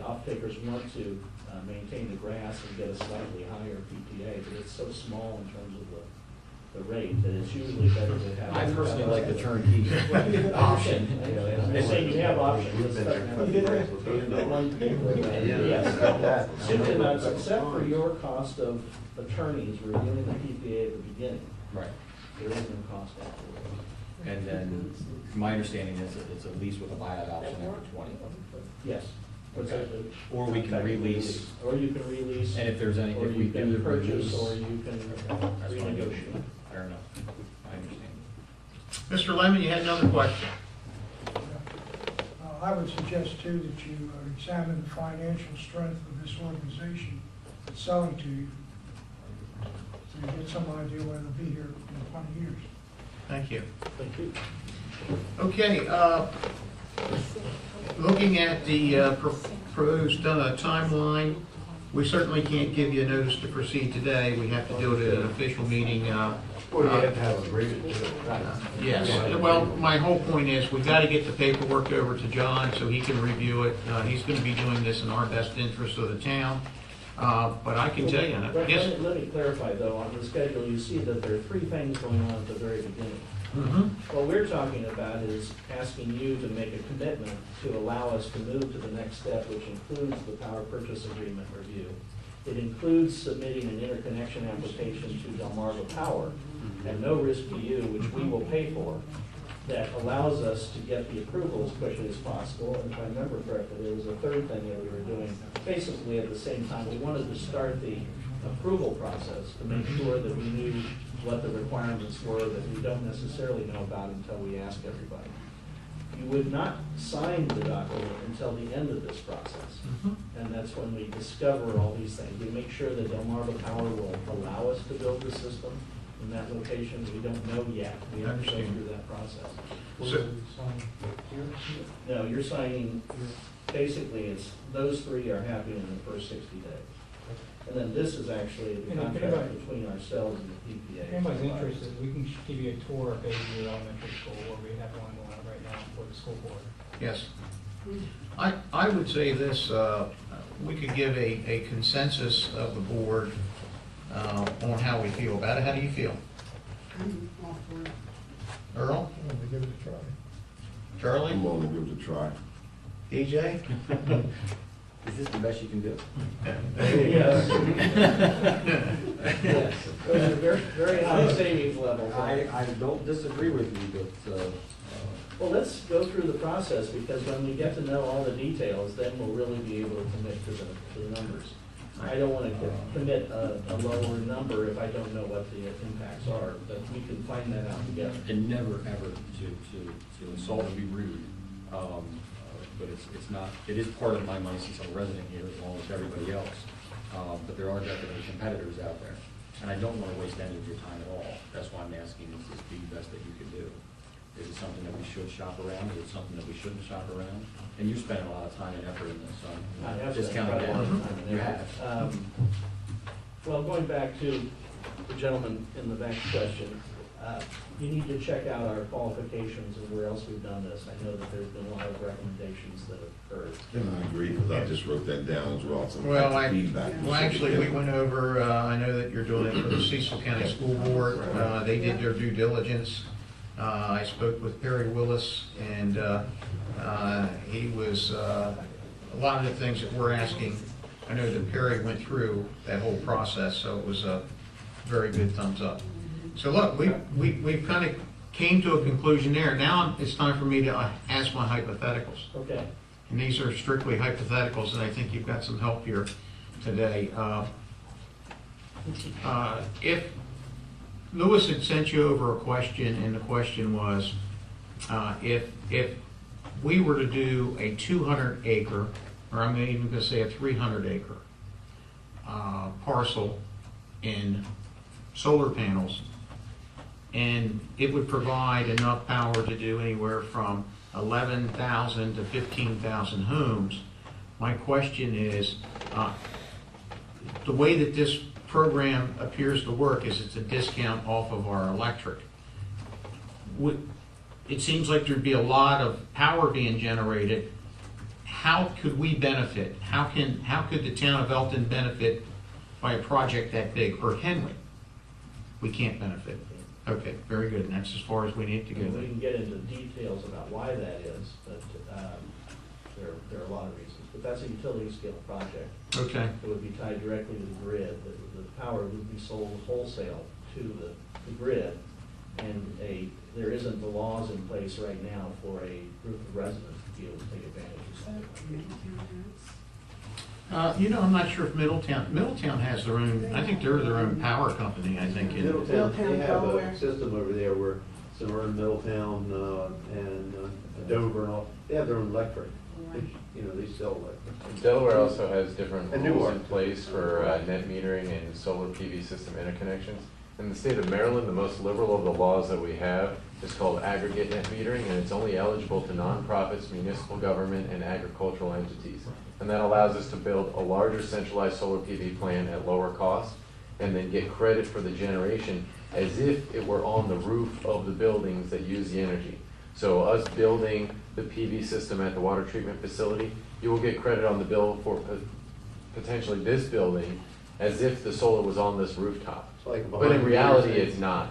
off-takers want to maintain the grass and get a slightly higher PPA, but it's so small in terms of the rate that it's usually better to have. I personally like the turnkey option. I'm saying you have options. Yes. Simply not, except for your cost of attorneys reviewing the PPA at the beginning. Right. There is no cost afterwards. And then, my understanding is that it's a lease with a buyout option after 20. Yes. Okay. Or we can release. Or you can release. And if there's any, Or if we you do can the purchase, release. or you can That's fine. renegotiate. Fair enough. I understand. Mr. Lemon, you had another question? I would suggest too that you examine the financial strength of this organization that's selling to you. So you get some idea whether they'll be here in 20 years. Thank you. Thank you. Okay, looking at the proposed timeline, we certainly can't give you a notice to proceed today. We have to do it at an official meeting. Or you have to have an agreement to it. Yes, well, my whole point is, we've got to get the paperwork over to John so he can review it. He's going to be doing this in our best interest of the town. But I can tell you, yes. Let me clarify though, on the schedule, you see that there are 3 things going on at the very beginning. Mm-hmm. What we're talking about is asking you to make a commitment to allow us to move to the next step, which includes the power purchase agreement review. It includes submitting an interconnection application to Delmarva Power at no risk to you, which we will pay for, that allows us to get the approval as quickly as possible. And if I remember correctly, there was a 3rd thing that we were doing basically at the same time. We wanted to start the approval process to make sure that we knew what the requirements were that we don't necessarily know about until we ask everybody. You would not sign the document until the end of this process. And that's when we discover all these things. We make sure that Delmarva Power will allow us to build the system in that location. We don't know yet. We have to go through that process. So- No, you're signing, basically, it's, those 3 are happening in the first 60 days. And then this is actually the You know, if contract anybody- between ourselves and the PPA. If anybody's interested, we can give you a tour of Bayview Elementary School, where we have one going on right now for the school board. Yes. I would say this, we could give a consensus of the board on how we feel about it. How do you feel? I'm all for it. Earl? I'm gonna give it a try. Charlie? I'm willing to give it a try. DJ? Is this the best you can do? Yes. Yes. Those are very, very high savings levels. I don't disagree with you, but, Well, let's go through the process, because when we get to know all the details, then we'll really be able to commit to the numbers. I don't want to commit a lower number if I don't know what the impacts are, but we can find that out together. and never ever to insult or be rude. But it's not, it is part of my money since I'm a resident here, as long as everybody else. But there are definitely competitors out there, and I don't want to waste any of your time at all. That's why I'm asking, is this the best that you can do? Is it something that we should shop around? Is it something that we shouldn't shop around? And you're spending a lot of time and effort in this, so I I'm have discounting spent quite a lot of that. time in You there. have. Well, going back to the gentleman in the back question, You need to check out our qualifications and where else we've done this. I know that there's been a lot of recommendations that have occurred. And I agree, because I just wrote that down as well, some Well, feedback. actually, we went over, I know that you're doing it for the Cecil County School Board. They did their due diligence. I spoke with Perry Willis, and he was, a lot of the things that we're asking, I know that Perry went through that whole process, so it was a very good thumbs up. So look, we've kind of came to a conclusion there. Now it's time for me to ask my hypotheticals. Okay. And these are strictly hypotheticals, and I think you've got some help here today. If Lewis had sent you over a question, and the question was, if we were to do a 200 acre, or I'm even going to say a 300 acre parcel in solar panels, and it would provide enough power to do anywhere from 11,000 to 15,000 homes. My question is, the way that this program appears to work is it's a discount off of our electric. It seems like there'd be a lot of power being generated. How could we benefit? How could the town of Elkton benefit by a project that big, or can we? We can't benefit. Okay, very good, and that's as far as we need to go. We can get into details about why that is, but there are a lot of reasons. But that's a utility scale project. Okay. It would be tied directly to the grid. The power would be sold wholesale to the grid, and there isn't the laws in place right now for a group of residents to be able to take advantage of something like that. I'm not sure if Middletown has their own, I think they're their own power company, I think. Middletown, they have Delaware. a system over there where somewhere in Middletown and Dover and all, they have their own electric. They sell electric. Delaware also has different And rules Newark. in place for net metering and solar PV system interconnections. In the state of Maryland, the most liberal of the laws that we have is called aggregate net metering, and it's only eligible to nonprofits, municipal government, and agricultural entities. And that allows us to build a larger centralized solar PV plant at lower cost, and then get credit for the generation as if it were on the roof of the buildings that use the energy. So us building the PV system at the water treatment facility, you will get credit on the bill for potentially this building as if the solar was on this rooftop. But in reality, it's not.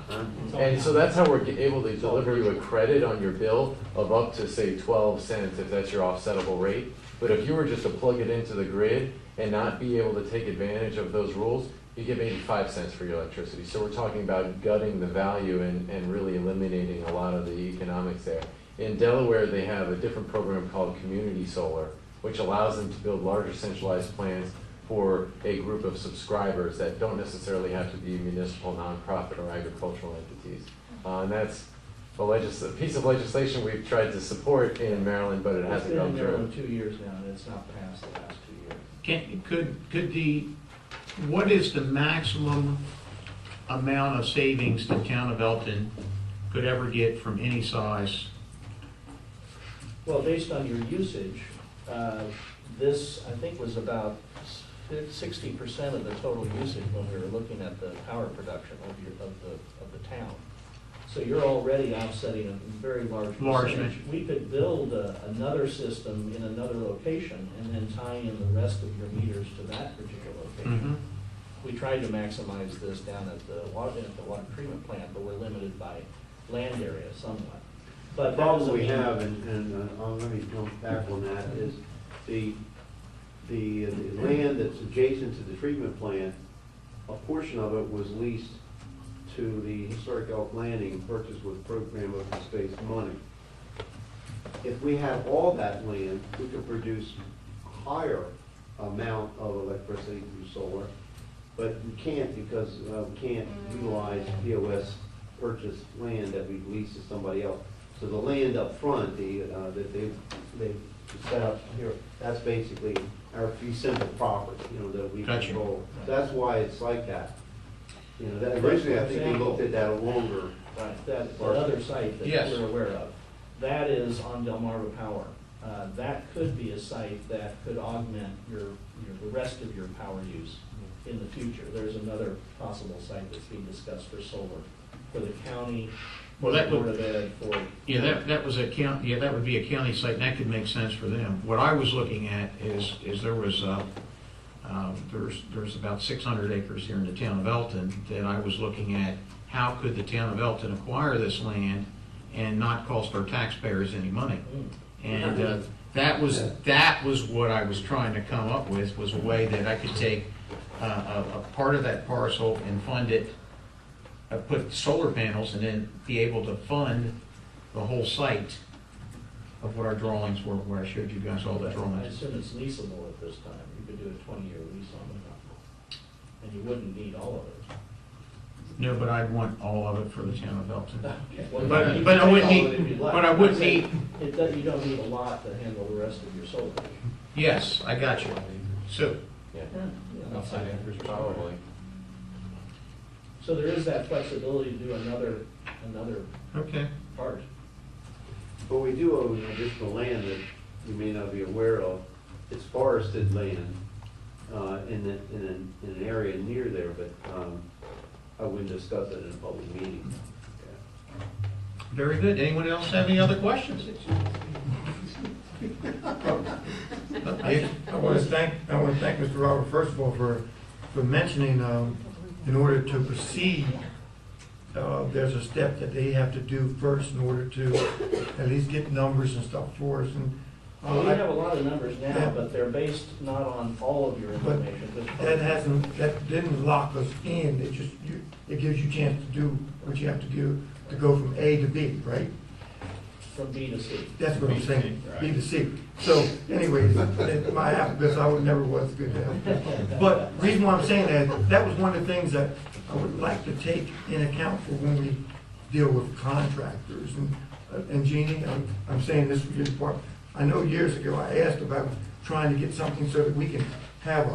And so that's how we're able to deliver you a credit on your bill of up to, say, 12 cents if that's your offsettable rate. But if you were just to plug it into the grid and not be able to take advantage of those rules, you get maybe 5 cents for your electricity. So we're talking about gutting the value and really eliminating a lot of the economics there. In Delaware, they have a different program called Community Solar, which allows them to build larger centralized plants for a group of subscribers that don't necessarily have to be municipal, nonprofit, or agricultural entities. And that's a piece of legislation we've tried to support in Maryland, but it hasn't come It's been in through. Maryland 2 years now, and it's not passed the last 2 years. What is the maximum amount of savings the town of Elkton could ever get from any size? Well, based on your usage, this, I think, was about 60% of the total usage when we were looking at the power production of the town. So you're already offsetting a very large percentage. We could build another system in another location and then tie in the rest of your meters to that particular location. We tried to maximize this down at the water treatment plant, but we're limited by land area somewhat. But the problem we have, and let me jump back on that, is the land that's adjacent to the treatment plant, a portion of it was leased to the Historic Elk Landing, purchased with program open space money. If we have all that land, we could produce a higher amount of electricity through solar, but we can't because we can't utilize POS purchased land that we leased to somebody else. So the land up front, that they set up here, that's basically our fee simple property, that we Gotcha. control. That's why it's like that. That originally, I think we looked at that longer. Right, that other site that Yes. we're aware of, that is on Delmarva Power. That could be a site that could augment the rest of your power use in the future. There's another possible site that's being discussed for solar for the county, Well, for the that would- Board of Ed, for. Yeah, that was a count, yeah, that would be a county site, and that could make sense for them. What I was looking at is there was, there's about 600 acres here in the town of Elkton that I was looking at, how could the town of Elkton acquire this land and not cost our taxpayers any money? And that was what I was trying to come up with, was a way that I could take a part of that parcel and fund it, put solar panels, and then be able to fund the whole site of what our drawings were, where I showed you guys all the I drawings. assume it's leasable at this time. You could do a 20-year lease on it. And you wouldn't need all of it. No, but I'd want all of it for the town of Elkton. Well, But- you but can I wouldn't take all of need- it if you'd like. but I wouldn't I'm saying need- you don't need a lot to handle the rest of your solar. Yes, I got you. So, Yeah, Yeah. outside acres probably. So there is that flexibility to do another okay. part. But we do own additional land that you may not be aware of. It's forested land in an area near there, but I wouldn't discuss it in a public meeting. Very good. Anyone else have any other questions? I want to thank Mr. Robert, first of all, for mentioning, in order to proceed, there's a step that they have to do first in order to at least get numbers and stuff for us. And Well, we have a lot of numbers now, Yeah. but they're based not on all of your But information. just that didn't lock us in. It just, it gives you a chance to do what you have to do to go from A to B, right? From B to C. That's what I'm saying, B to C. So anyways, my applicants, I would never was good at that. But reason why I'm saying that was one of the things that I would like to take in account for when we deal with contractors. And Jeannie, I'm saying this for your department. I know years ago I asked about trying to get something so that we can have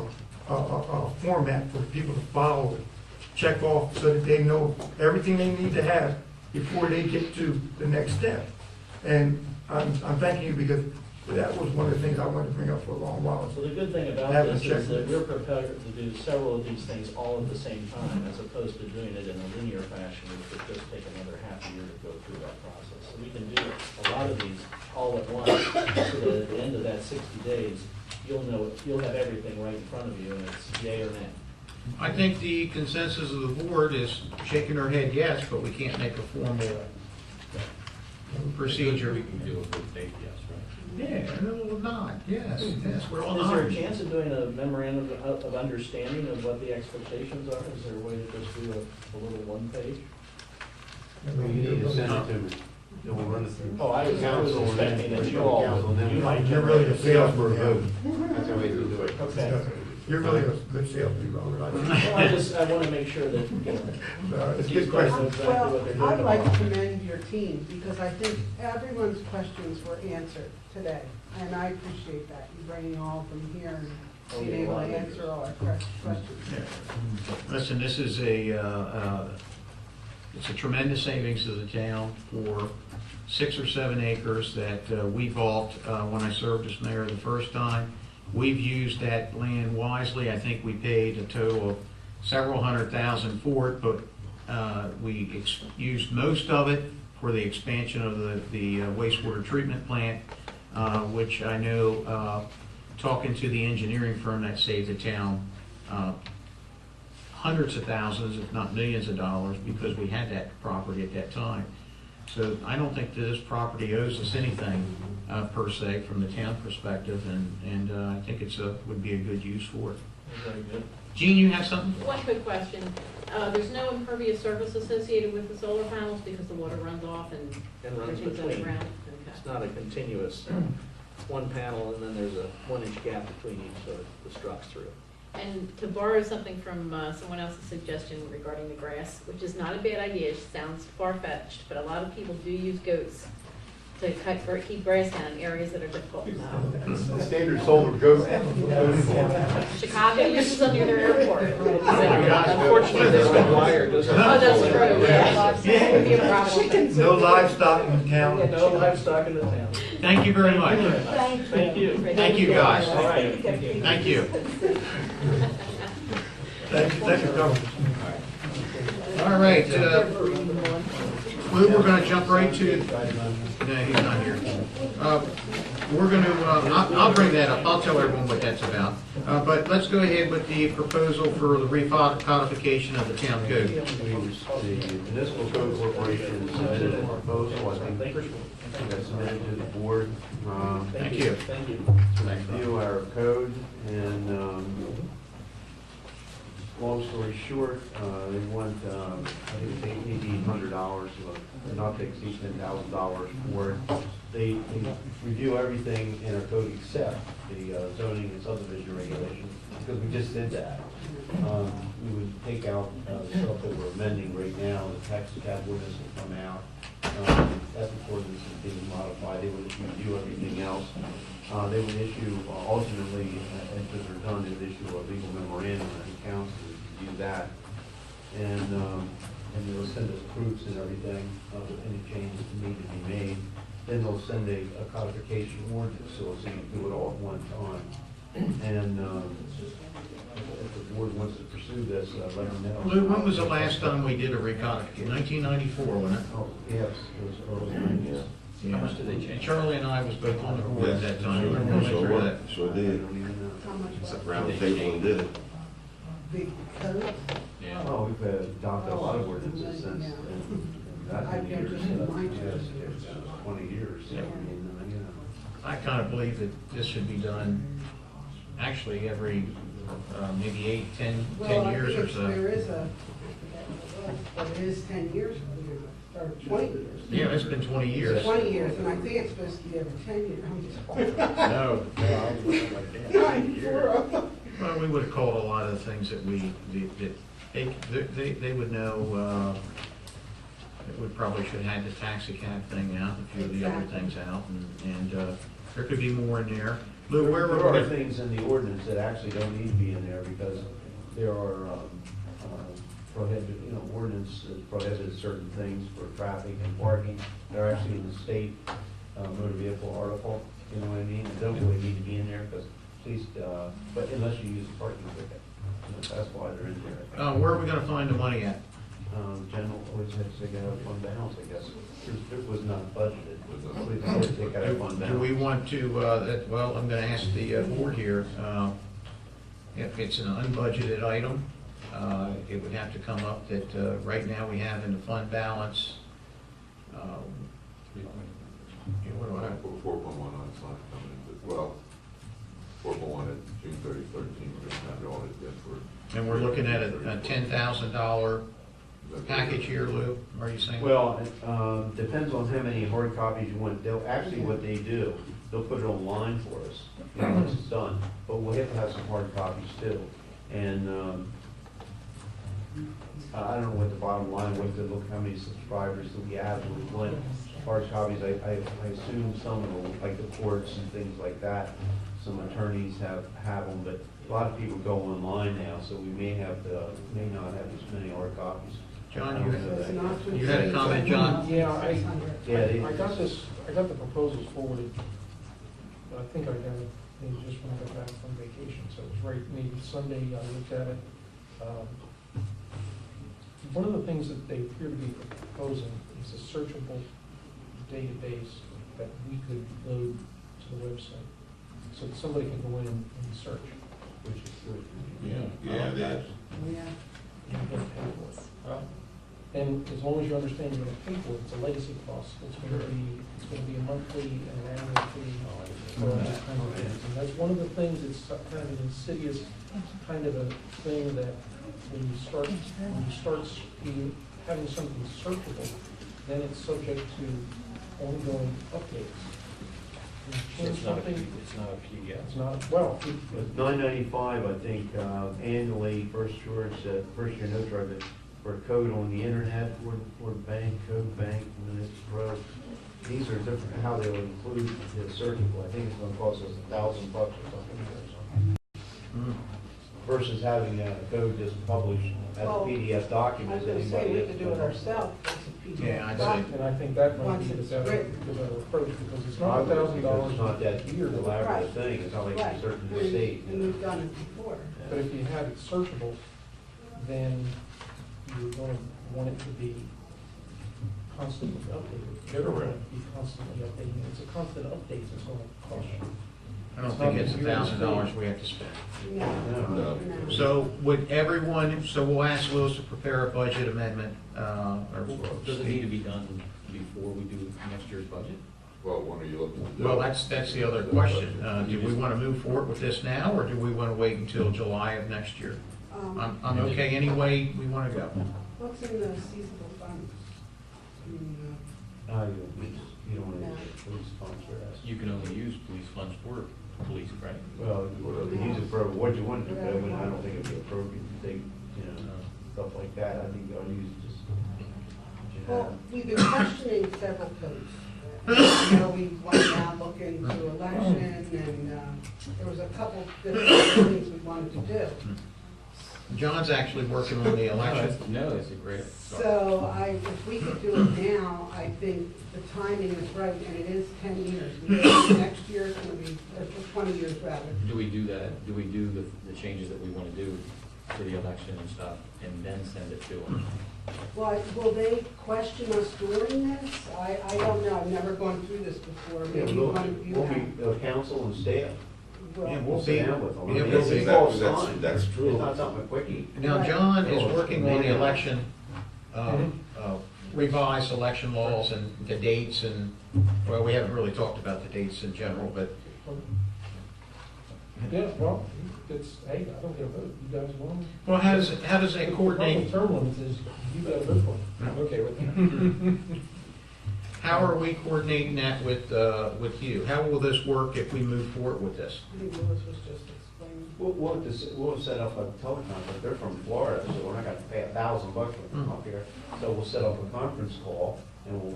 a format for people to follow, check off, so that they know everything they need to have before they get to the next step. And I'm thanking you because that was one of the things I wanted to bring up for a long while. So the good thing about Having this is checked that it. we're prepared to do several of these things all at the same time, as opposed to doing it in a linear fashion, which would just take another half a year to go through that process. So we can do a lot of these all at once, so that at the end of that 60 days, you'll have everything right in front of you, and it's yay or nay. I think the consensus of the board is shaking our head yes, but we can't make a formal procedure. We can do a good date, yes, right? Yeah, no, not, yes, we're all Is there a nodding. chance of doing a memorandum of understanding of what the expectations are? Is there a way to just do a little one page? You need to send it to me. Then we'll run it through. Oh, I was council, and then expecting that push it you to all, council, and then you might You're really generate a salesman, vote. That's how we do it. Okay. You're really a good salesman, Robert. Well, I want to make sure that, you know, It's a these good guys question. know exactly what they're doing. Well, I'd like to tomorrow. commend your team, because I think everyone's questions were answered today, and I appreciate that, you bringing all of them here Oh, and yeah, being able to well, answer all our questions. Listen, this is it's a tremendous savings to the town for 6 or 7 acres that we bought when I served as mayor the first time. We've used that land wisely. I think we paid a total of several $100,000 for it, but we used most of it for the expansion of the wastewater treatment plant, which I know, talking to the engineering firm, that saved the town hundreds of thousands, if not millions of dollars, because we had that property at that time. So I don't think that this property owes us anything per se from the town perspective, and I think would be a good use for it. Very good. Gene, you have something? One quick question. There's no impervious surface associated with the solar panels because the water runs off and And runs everything's between. underground? It's Okay. not a continuous one panel, and then there's a 1-inch gap between each, so it destructs through. And to borrow something from someone else's suggestion regarding the grass, which is not a bad idea, it sounds far-fetched, but a lot of people do use goats to keep grass down in areas that are difficult. Standard solar goes. Chicago uses them near their airport. Unfortunately, there's no wire, does Oh, that's true, yeah. That would be a problem. No livestock in town. No livestock in the town. Thank you very much. Thank you. Thank you, guys. All right. Thank you. Thank you, Governor. All right, Lou, we're gonna jump right to, no, he's not here. We're gonna, I'll bring that up, I'll tell everyone what that's about. But let's go ahead with the proposal for the recodification of the town code. The Municipal Code Corporation submitted a proposal, I think, that's submitted to the board. Thank you. Thank you. To review our code, and long story short, they want, I think it's $1,800, not to exceed $10,000 for it. They review everything in our code except the zoning and subdivision regulations, because we just did that. We would take out the stuff that we're amending right now, the tax cap ordinance will come out. That ordinance is being modified, they would review everything else. They would issue, ultimately, after they're done, they would issue a legal memorandum and the council would review that. And they'll send us proofs and everything of any changes that need to be made. Then they'll send a codification ordinance, so you can do it all at one time. And if the board wants to pursue this, let them know. Lou, when was the last time we did a recodification? 1994, wasn't it? Oh, yes, it was early 90s. How much did they change? Charlie and I was both on the board at that time. Sure, We were sure, sure that. sure I did. don't even know. How much was Sat around the table and did it. the code? Oh, we've adopted a lot of ordinances since, Yeah. and that I've many never years, seen mine. yes, it's 20 years. Yeah. I mean, you know. I kind of believe that this should be done actually every, maybe 8, 10 Well, I years think or it's- so. there is a, but it is 10 years, or 20 years. Yeah, it's been 20 years. 20 years, and I think it's supposed to be every 10 years. I'm just. No, I was like that. 94. Well, we would have called a lot of the things that they would know, that we probably should have had the taxi cab thing out, a few of the other Exactly. things out, and there could be more in there. Lou, where There were are we? things in the ordinance that actually don't need to be in there because there are prohibited, ordinance that prohibits certain things for traffic and parking. They're actually in the state motor vehicle article, you know what I mean? They don't really need to be in there because police, but unless you use a parking ticket. That's why they're in there. Where are we gonna find the money at? General always has to take out of fund balance, I guess. It was not budgeted. We had to take out of fund balance. Do we want to, well, I'm gonna ask the board here, if it's an unbudgeted item, it would have to come up that, right now we have in the fund balance, what do I have? 4.1 on sign coming in, but, well, 4.1 at June 30, 13, we're gonna have the audit yet for. And we're looking at a $10,000 package here, Lou, are you saying? Well, it depends on how many hard copies you want. They'll, actually what they do, they'll put it online for us, once it's done, but we'll have to have some hard copies too. And, I don't know what the bottom line was, to look how many subscribers that we have, we want hard copies. I assume some of them, like the courts and things like that, some attorneys have them, but a lot of people go online now, so we may not have as many hard copies. John, I don't know that. you had a comment, John? Yeah, I got the proposals forwarded, but I think I got it, maybe just when I got back from vacation, so it was right, maybe Sunday, I looked at it. One of the things that they appear to be proposing is a searchable database that we could load to the website, so that somebody can go in and search. Which is good. Yeah, it is. Yeah. You don't pay for it. And as long as you understand you're gonna pay for it, it's a legacy cost, it's gonna be a monthly and an annual fee for all these kind of things. And that's one of the things, it's kind of an insidious kind of a thing that when you start having something searchable, then it's subject to ongoing updates. You change something, It's not a PDF. it's not, well, It's $9.95, I think, annually, first year no charge, but for code on the internet, for bank, code bank, and then it's pro. These are different, how they'll include the searchable. I think it's gonna cost us $1,000 or something. Versus having a code just published as a Well, PDF document. I was gonna say, we could do it ourselves. Yeah, I'd say- and I think that might Once be the it's better written. approach, because it's not Probably, $1,000 because it's not that a year. elaborate Right. thing, it's not like Right. you search in the state. And we've done it before. But if you had it searchable, then you're going to want it to be constantly updated. They're going to be constantly updating. It's a constant update that's going to cost you. I don't think it's $1,000 we have to spend. No. So would everyone, so we'll ask Louis to prepare a budget amendment, or Does it need to be done before we do next year's budget? Well, when are you looking to do it? Well, that's the other question. Do we want to move forward with this now, or do we want to wait until July of next year? I'm okay any way we want to go. What's in the seasonal funds? I mean, You don't want to use police funds for that. You can only use police funds for police, right? Well, you use it for what you want to, but I don't think it'd be appropriate to take, stuff like that. I think you ought to use it just. Well, we've been questioning several codes. You know, we want to now look into election, and there was a couple different things we wanted to do. John's actually working on the election. No, that's a great start. So if we could do it now, I think the timing is right, and it is 10 years. Next year it's going to be, or 20 years rather. Do we do that? Do we do the changes that we want to do to the election and stuff, and then send it to them? Well, will they question us during this? I don't know, I've never gone through this before. Yeah, Maybe we'll one of you be have. council and staff. Yeah, Well, we'll sit be, down with them. yeah, I mean, we'll be. it's all That's- signed. that's true. It's not something quickie. Now, John is working on the election, revised election laws and the dates and, well, we haven't really talked about the dates in general, but Yeah, well, it's, hey, I don't get a vote. You guys want? well, how does that coordinate? The term limits is you got to vote for it. I'm okay with that. How are we coordinating that with you? How will this work if we move forward with this? I think Louis was just explaining. We'll set up a teleconference. They're from Florida, so we're not gonna pay $1,000 for them up here. So we'll set up a conference call and we'll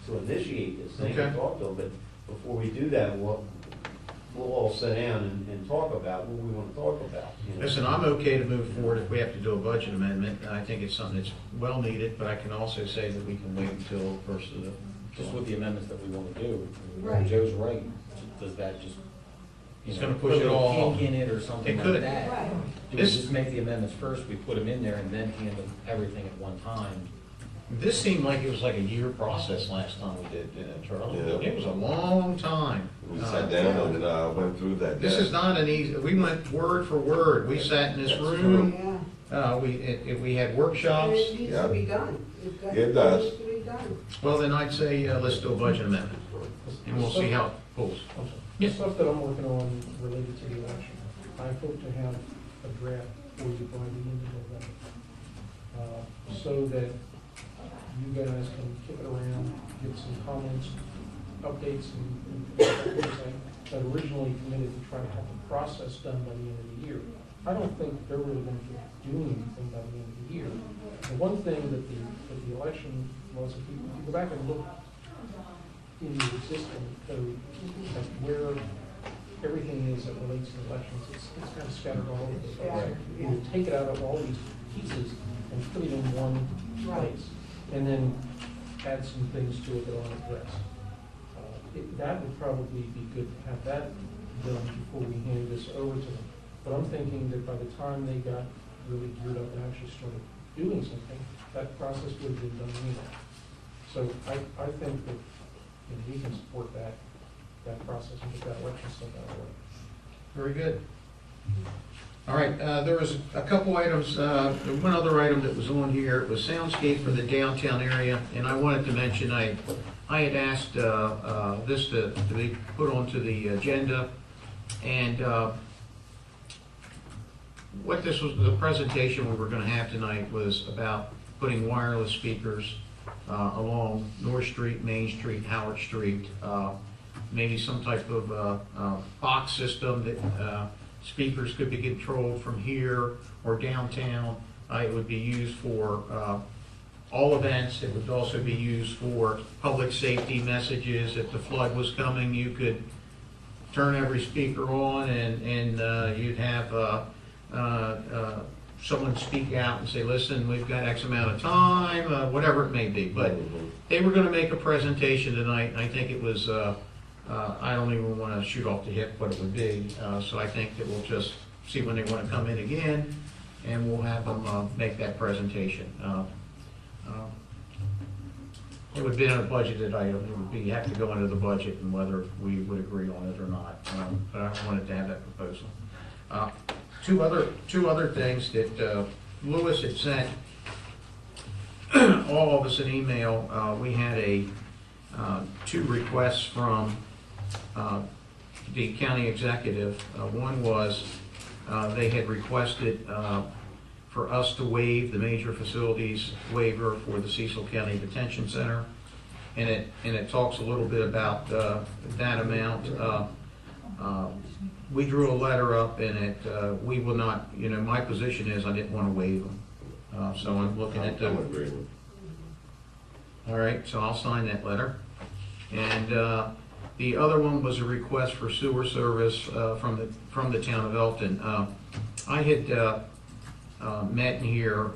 to initiate this thing and Okay. talk to them. But before we do that, we'll all sit down and talk about what we want to talk about. Listen, I'm okay to move forward if we have to do a budget amendment. I think it's something that's well needed, but I can also say that we can wait until first of the. Just with the amendments that we want to do. Right. Joe's right. Does that just? He's gonna push it all off. Kink in it or something It like could. that. Right. Do we This- just make the amendments first, we put them in there, and then handle everything at one time? This seemed like it was like a year process last time we did Charlie. Yeah. It was a long time. We sat down and went through that. This is not an easy, we went word for word. We sat in this room, Yeah. we had And workshops. it needs to be done. It does. needs to be done. Well, then I'd say, let's do a budget amendment, and we'll see how it pulls. The stuff that I'm working on related to the election, I hope to have a draft for you by the end of November. So that you guys can kick it around, get some comments, updates, and everything. That originally committed to try to have the process done by the end of the year. I don't think they're really going to do anything by the end of the year. The one thing that the election was, if you go back and look in the existing code, like where everything is that relates to elections, it's kind of scattered all over the place. You would take it out of all these pieces and put it in one place, and then add some things to it that aren't addressed. That would probably be good to have that done before we hand this over to them. But I'm thinking that by the time they got really geared up and actually started doing something, that process would have been done anyway. So I think that we can support that process and get that election stuff out of the way. Very good. All right, there was a couple items, one other item that was on here, it was soundscape for the downtown area, and I wanted to mention, I had asked this to be put onto the agenda, and what this was, the presentation we were gonna have tonight was about putting wireless speakers along North Street, Main Street, Howard Street, maybe some type of box system that speakers could be controlled from here or downtown. It would be used for all events. It would also be used for public safety messages. If the flood was coming, you could turn every speaker on and you'd have someone speak out and say, listen, we've got X amount of time, whatever it may be. But they were going to make a presentation tonight, and I think it was, I don't even want to shoot off the hip what it would be. So I think that we'll just see when they want to come in again, and we'll have them make that presentation. It would be a budgeted item, it would be, have to go into the budget and whether we would agree on it or not. But I wanted to have that proposal. Two other things that Lewis had sent all of us an email. We had two requests from the county executive. One was they had requested for us to waive the major facilities waiver for the Cecil County Detention Center. And it talks a little bit about that amount. We drew a letter up and we will not, my position is I didn't want to waive them. So I'm looking at the. All right, so I'll sign that letter. And the other one was a request for sewer service from the town of Elkton. I had met here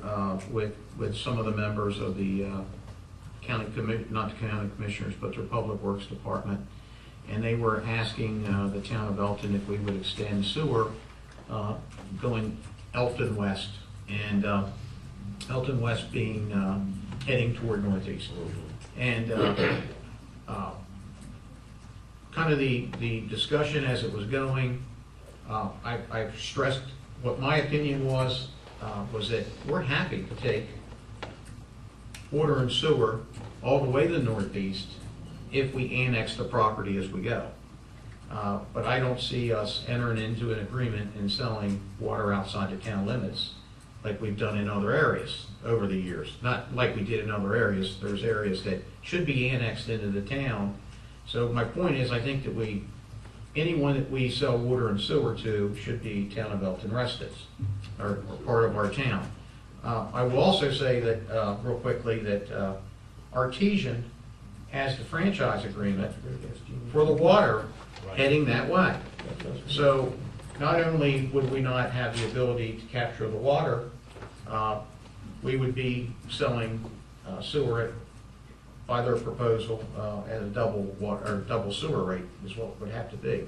with some of the members of the not the county commissioners, but their public works department, and they were asking the town of Elkton if we would extend sewer going Elkton west, and Elkton west being heading toward northeast. And kind of the discussion as it was going, I stressed what my opinion was that we're happy to take water and sewer all the way to the northeast if we annex the property as we go. But I don't see us entering into an agreement and selling water outside the town limits like we've done in other areas over the years. Not like we did in other areas. There's areas that should be annexed into the town. So my point is, I think that anyone that we sell water and sewer to should be town of Elkton residents, or part of our town. I will also say that, real quickly, that Artesian has the franchise agreement for the water heading that way. So not only would we not have the ability to capture the water, we would be selling sewer by their proposal at a double sewer rate is what it would have to be.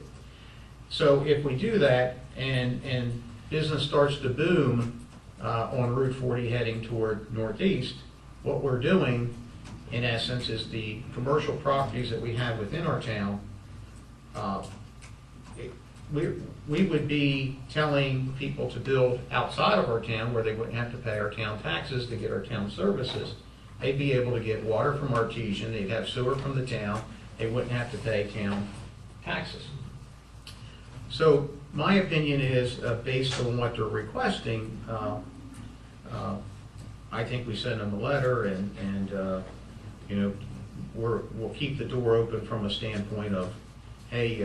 So if we do that and business starts to boom on Route 40 heading toward northeast, what we're doing in essence is the commercial properties that we have within our town, we would be telling people to build outside of our town where they wouldn't have to pay our town taxes to get our town services. They'd be able to get water from Artesian, they'd have sewer from the town, they wouldn't have to pay town taxes. So my opinion is, based on what they're requesting, I think we send them a letter and we'll keep the door open from a standpoint of, hey,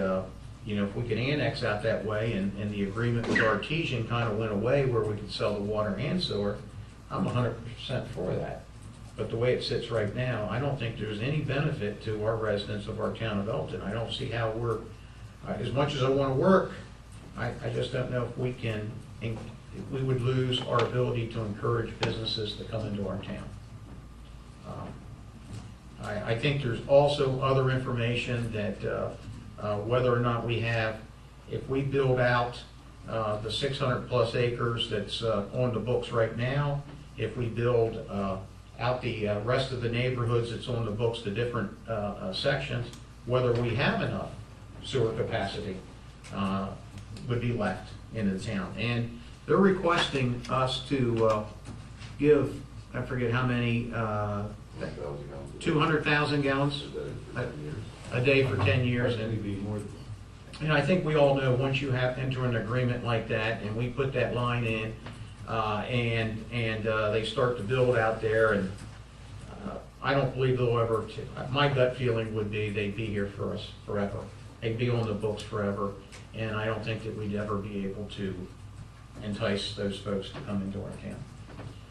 if we could annex out that way and the agreement with Artesian kind of went away where we could sell the water and sewer, I'm 100% for that. But the way it sits right now, I don't think there's any benefit to our residents of our town of Elkton. I don't see how we're, as much as I want to work, I just don't know if we can, we would lose our ability to encourage businesses to come into our town. I think there's also other information that whether or not we have, if we build out the 600 plus acres that's on the books right now, if we build out the rest of the neighborhoods that's on the books, the different sections, whether we have enough sewer capacity would be left in the town. And they're requesting us to give, I forget how many, 200,000 gallons a day for 10 years. And I think we all know once you have enter an agreement like that and we put that line in and they start to build out there, and I don't believe they'll ever, my gut feeling would be they'd be here for us forever. They'd be on the books forever, and I don't think that we'd ever be able to entice those folks to come into our town.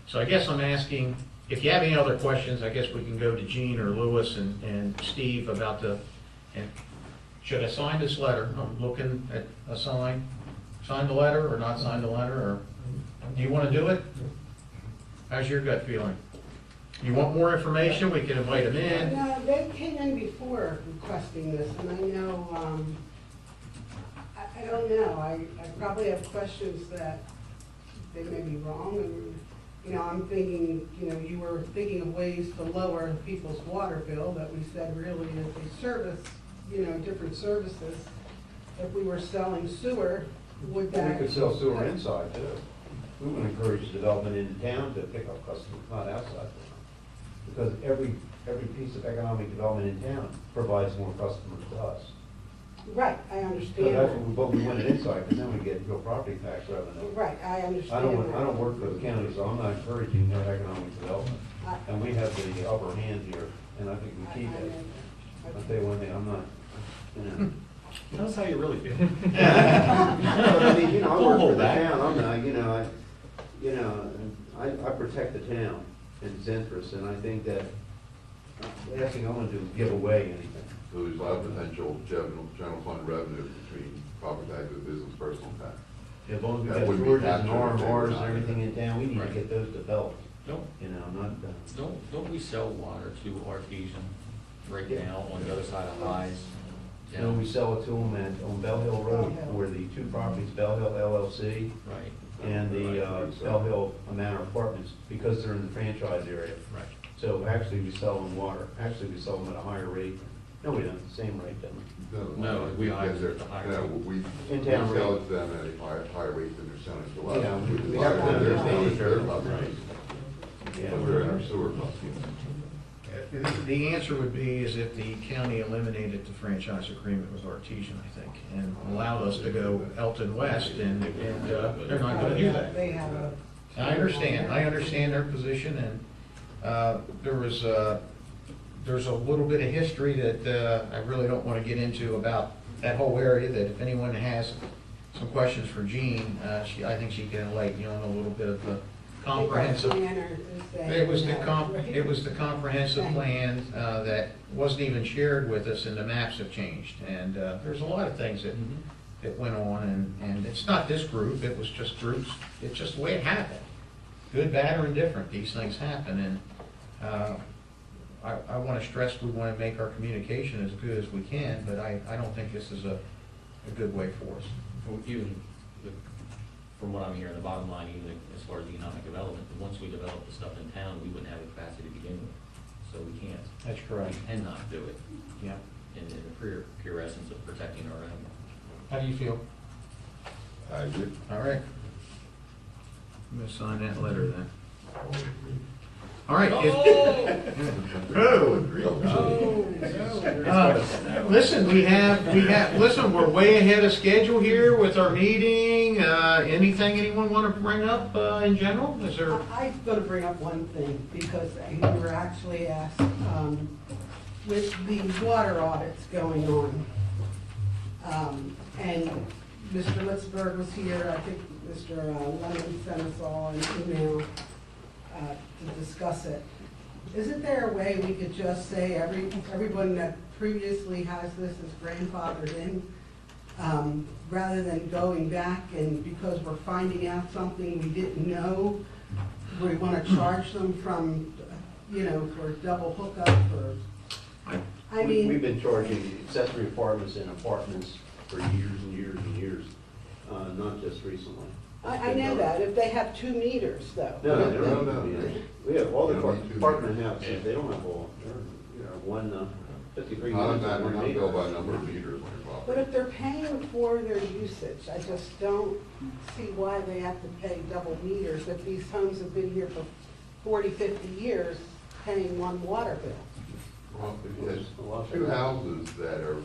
So I guess I'm asking, if you have any other questions, I guess we can go to Gene or Lewis and Steve about should I sign this letter? I'm looking at a sign the letter or not sign the letter, or do you want to do it? How's your gut feeling? You want more information? We can invite them in. No, they came in before requesting this, and I know, I don't know, I probably have questions that they may be wrong, and I'm thinking, you were thinking of ways to lower people's water bill, that we said really if they service, different services. If we were selling sewer, would We that? could sell sewer inside too. We would encourage development in town to pick up customers, not outside. Because every piece of economic development in town provides more customers to us. Right, I So that's understand what that. but we want it inside, because then we get real property tax revenue. Right, I I understand that. don't work for the county, so I'm not encouraging no economic development. I- And we have the upper hand here, and I think we keep it. I'll tell you one thing, I'm not, Tell us how you really feel. But I mean, I Don't work for hold the back. town, I'm not, I protect the town and its interests, and I think that, the last thing I want to do is give away anything. So there's a lot of potential general fund revenue between property tax and business personal tax. As long as we That got wouldn't be Georges and captured if they were RMRs and not. everything in town, we need to Right. get those developed, Don't, not, don't we sell water to Artesian right Yeah. now on the other side of Highs? we sell it to them on Bell Hill Road, Bell Hill. where the two properties, Bell Hill LLC Right, and the Bell Hill Manor Apartments, because they're in the franchise area. right. So actually, we sell them water, actually, we sell them at a higher rate. No, we don't, same rate, don't we? No, we Yeah, hire they're- at the higher yeah, rate. we In town sell rate. it to them at a higher rate than they're selling to us. Yeah, we Which is have higher to than their understand their it. customers. Yeah, But we're in our sewer costs. The answer would be is if the county eliminated the franchise agreement with Artesian, I think, and allowed us to go Elkton West, and they're not gonna do that. They have a. I understand their position, and there's a little bit of history that I really don't want to get into about that whole area, that if anyone has some questions for Jean, I think she can enlighten you on a little bit of the comprehensive. It was the comprehensive plan that wasn't even shared with us, and the maps have changed, and there's a lot of things that went on, and it's not this group, it was just groups, it's just the way it happened. Good, bad, or indifferent, these things happen, and I want to stress we want to make our communication as good as we can, but I don't think this is a good way for us. Well, even, from what I'm hearing, the bottom line, even as far as economic development, that once we develop the stuff in town, we wouldn't have the capacity to begin with. So we can't. That's correct. We cannot do it Yeah. in the pure essence of protecting our revenue. How do you feel? I agree. All right. I'm gonna sign that letter then. All right. Listen, listen, we're way ahead of schedule here with our meeting. Anything anyone want to bring up in general? Is there? I'm going to bring up one thing, because you were actually asked, with the water audits going on, and Mr. Litzberg was here, I think Mr. Lemon sent us all an email to discuss it. Isn't there a way we could just say everyone that previously has this is grandfathered in, rather than going back and because we're finding out something we didn't know, we want to charge them from, for double hookup or, I mean. We've been charging accessory apartments and apartments for years and years and years, not just recently. I know that, if they have 2 meters though. No. We have all the They don't need two apartment meters. houses, they don't have all, one, 53 Not units that, on we're one not meter. go by number of meters on your But property. if they're paying for their usage, I just don't see why they have to pay double meters if these homes have been here for 40, 50 years, paying one water bill. Well, if you have 2 houses that are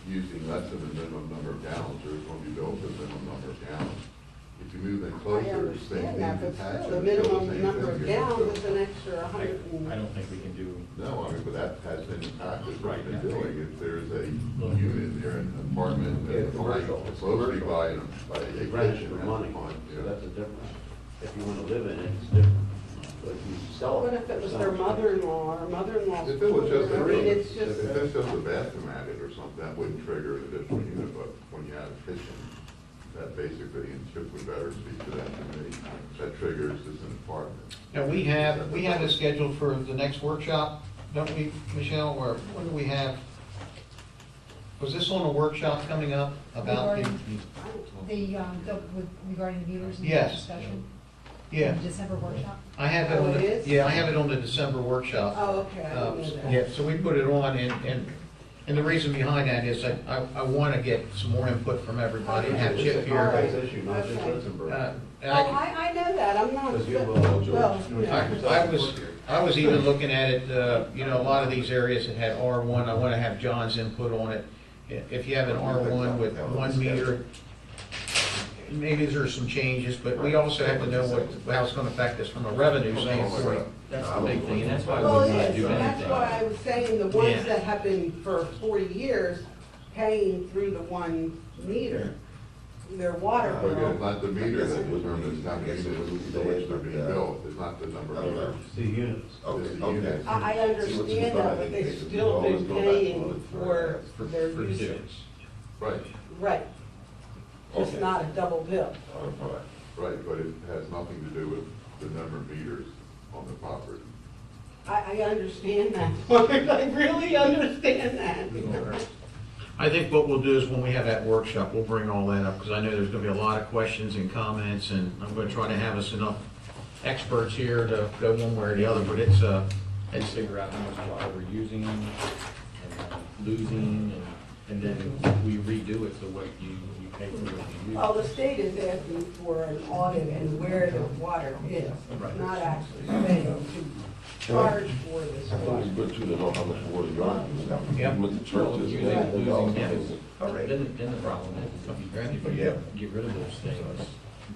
using less than the minimum number of gallons, there's going to be billed for the minimum number of gallons. If you move in I closer, same understand thing that, but detached. still, the it's still minimum same number thing. of You're gallons still- is an extra I 100 and. don't think we can do. No, I mean, but that has been in practice, what Right, we've yeah. been doing. If there's a unit there, an apartment, Yeah, that's commercial. closely by a They rent it kitchen, for money, on, so that's a difference. If you want to live in it, it's different. But if you sell it. What if it was their mother-in-law or mother-in-law's? If it was just, I mean, it's if just, it's just a bathroom added or something, that wouldn't trigger an additional unit, but when you add a kitchen, that basically, and Chip would better speak to that than me, that triggers as an apartment. Now, we have it scheduled for the next workshop, don't we, Michelle, or what do we have? Was this on a workshop coming up about the? Regarding regarding the meters and the Yes. discussion? Yeah. December workshop? I have it Oh, on it the, is? yeah, I have it on the December workshop. Oh, okay, I didn't know that. Yeah, so we put it on, and the reason behind that is I want to get some more input from everybody, and have It's Chip a here. complex issue, not just Okay. Listenberg. Oh, I know that, I'm not. Because you will, Well, I was even looking at it, you know, a lot of these areas that had R1, I want to have John's input on it. If you have an R1 with 1 meter, maybe there's some changes, but we also have to know how it's going to affect us from a revenue standpoint. That's the big thing, and that's why we Well, want to yes, do and that's anything. why I was saying the ones Yeah. that have been for 40 years paying through the 1 meter, their water But again, bill. it's not the meter that determines how many units they're being built, it's not the number of meters. It's the units. It's the Okay. units. I understand that, but they've still been paying for their for two. usage. Right, Right. It's Okay. not a double bill. right, but it has nothing to do with the number of meters on the property. I understand that, I really understand that. I think what we'll do is when we have that workshop, we'll bring all that up, because I know there's going to be a lot of questions and comments, and I'm going to try to have us enough experts here to go one way or the other, but And figure out how much water we're using and losing, and then we redo it so what you pay for what you use. Well, the state is asking for an audit and where the water is, Right. not actually paying to charge for this I thought water. it's good too to know how much water you're on. Yep. With the churches. Using, and losing, the- yeah. Then the problem is, if you get rid of those things,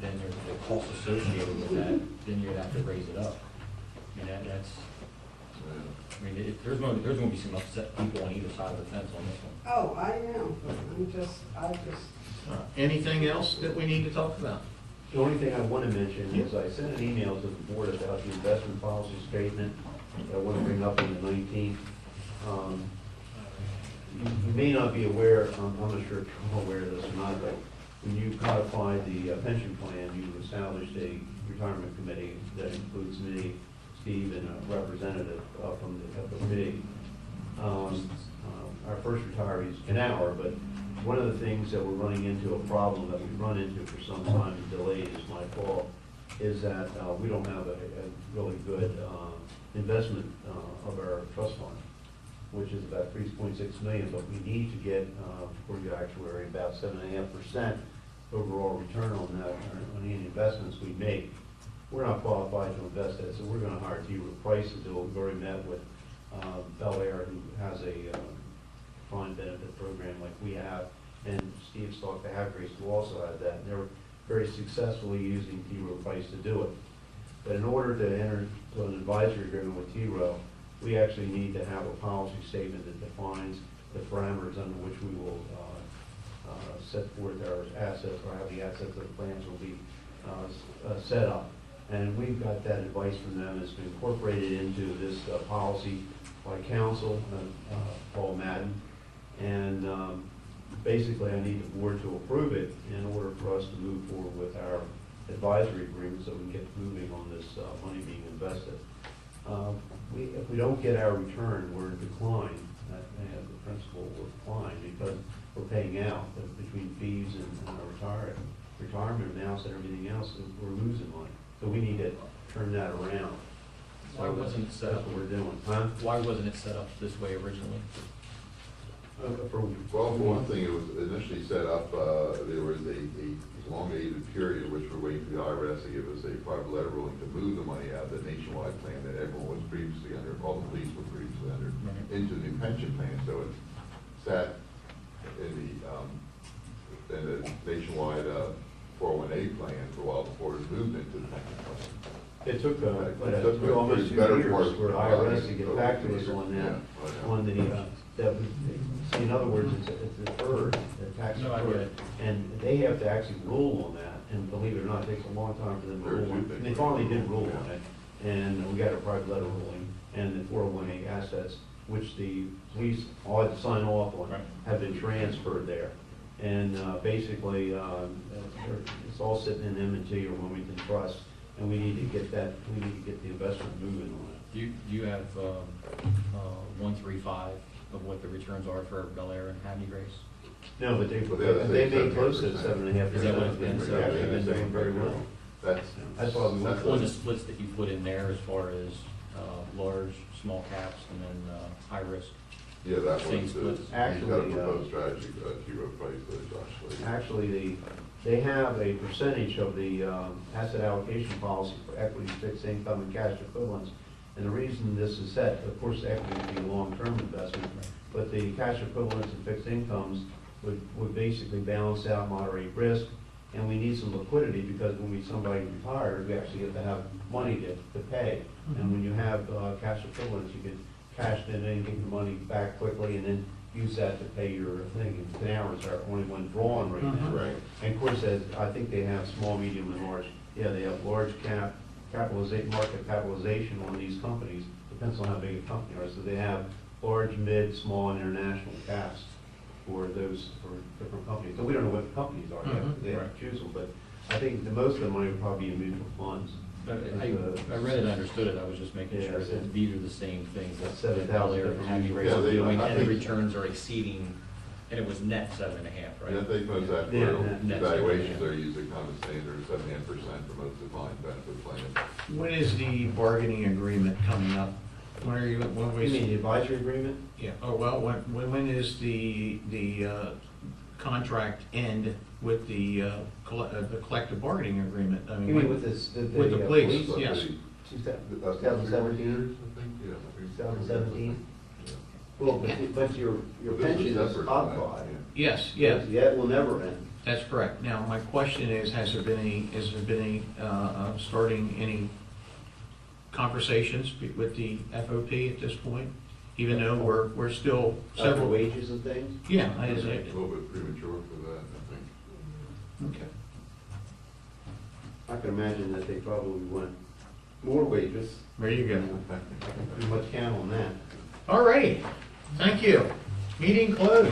then there's the cost associated with that, then you'd have to raise it up. I mean, that's, I mean, there's gonna be some upset people on either side of the fence on this one. Oh, I know, I just, anything else that we need to talk about? The only thing I want to mention is I sent an email to the board about the investment policy statement that I want to bring up on the 19th. You may not be aware, I'm not sure if you're aware of this or not, but when you codified the pension plan, you established a retirement committee that includes me, Steve, and a representative from the committee. Our first retiree is Canower, but one of the things that we're running into, a problem that we've run into for some time, and delayed is my fault, is that we don't have a really good investment of our trust fund, which is about 3.6 million, but we need to get, for the actuary, about 7.5% overall return on that, on any investments we make. We're not qualified to invest that, so we're gonna hire T. Rowe Price to do it. We've already met with Bel Air, who has a defined benefit program like we have, and Steve talked to Havgrace, who also had that, and they're very successfully using T. Rowe Price to do it. But in order to enter to an advisory agreement with T. Rowe, we actually need to have a policy statement that defines the parameters under which we will set forth our assets, or how the assets of the plans will be set up. And we've got that advice from them. It's been incorporated into this policy by counsel, Paul Madden. And basically, I need the board to approve it in order for us to move forward with our advisory agreement so we can get moving on this money being invested. If we don't get our return, we're in decline. The principal will decline because we're paying out between fees and our retirement amounts and everything else, we're losing money. So we need to turn that around. Why wasn't it set That's up? what we're doing. Huh? Why wasn't it set up this way originally? Well, for one thing, it was initially set up, there was a elongated period which we're waiting for the IRS to give us a private letter ruling to move the money out of the nationwide plan that everyone was previously under, all the police were previously under, into the new pension plan. So it sat in the nationwide 401A plan for a while before it was moved into the pension plan. It took It took almost 2 better years part of- for IRS to get back to us on that, Yeah. on in other words, it's deferred, the tax No, I get deferred. it. And they have to actually rule on that, and believe it or not, it takes a long time for them to rule on it. And they finally did rule on it, and we got a private letter ruling, and the 401A assets, which the police all had to sign off on, Right. have been transferred there. And basically, it's all sitting in M&T or Wilmington Trust, and we need to get that, we need to get the investment moving on it. Do you have 135 of what the returns are for Bel Air and Happy Grace? No, but they But they have to made say close to 7.5%. 7.5%. Is that what it's been? So They've been doing very well. That's why we went On the for splits that you put in there as far as large, small caps, and then high risk. Yeah, that Same was, splits. he's got a Actually, proposed strategy, T. Rowe Price, actually. Actually, they have a percentage of the asset allocation policy for equity, fixed income, and cash equivalents. And the reason this is set, of course, equity would be a long-term investment, but the cash equivalents and fixed incomes would basically balance out, moderate risk. And we need some liquidity because when somebody retires, we actually get to have money to pay. And when you have cash equivalents, you can cash it in, get the money back quickly, and then use that to pay your thing. And 10 hours are only one drawn right now. Right. And of course, I think they have small, medium, and large. Yeah, they have large market capitalization on these companies. Depends on how big a company are. So they have large, mid, small, and international caps for different companies. So we don't know what the companies are yet. They have to choose them. But I think the most of the money would probably be in mutual funds. I read it and understood it, I was just making sure that these are the same things that $7,000 they're having rates Yeah, they- doing, I and the think- returns are exceeding, and it was net 7.5, right? And I think most of Yeah, that net evaluations 7.5. are usually kind of standard, 7.5% for most defined benefit plans. When is the bargaining agreement coming up? When are you, when You mean the we? advisory agreement? Yeah, oh, well, when is the contract end with the collective bargaining agreement? I mean, You mean when- with this? With the police, So yes. they- 2017? I think, yeah. 2017? Well, but your But this is pension is separate, codified. Yes, yes, That will never end. that's correct. Now, my question is, has there been any, starting any conversations with the FOP at this point? Even though we're still After several. wages and things? Yeah, I It's just, a little bit premature for that, I think. okay. I can imagine that they probably want more wages. There you go. Too much count on that. All righty, thank you. Meeting closed.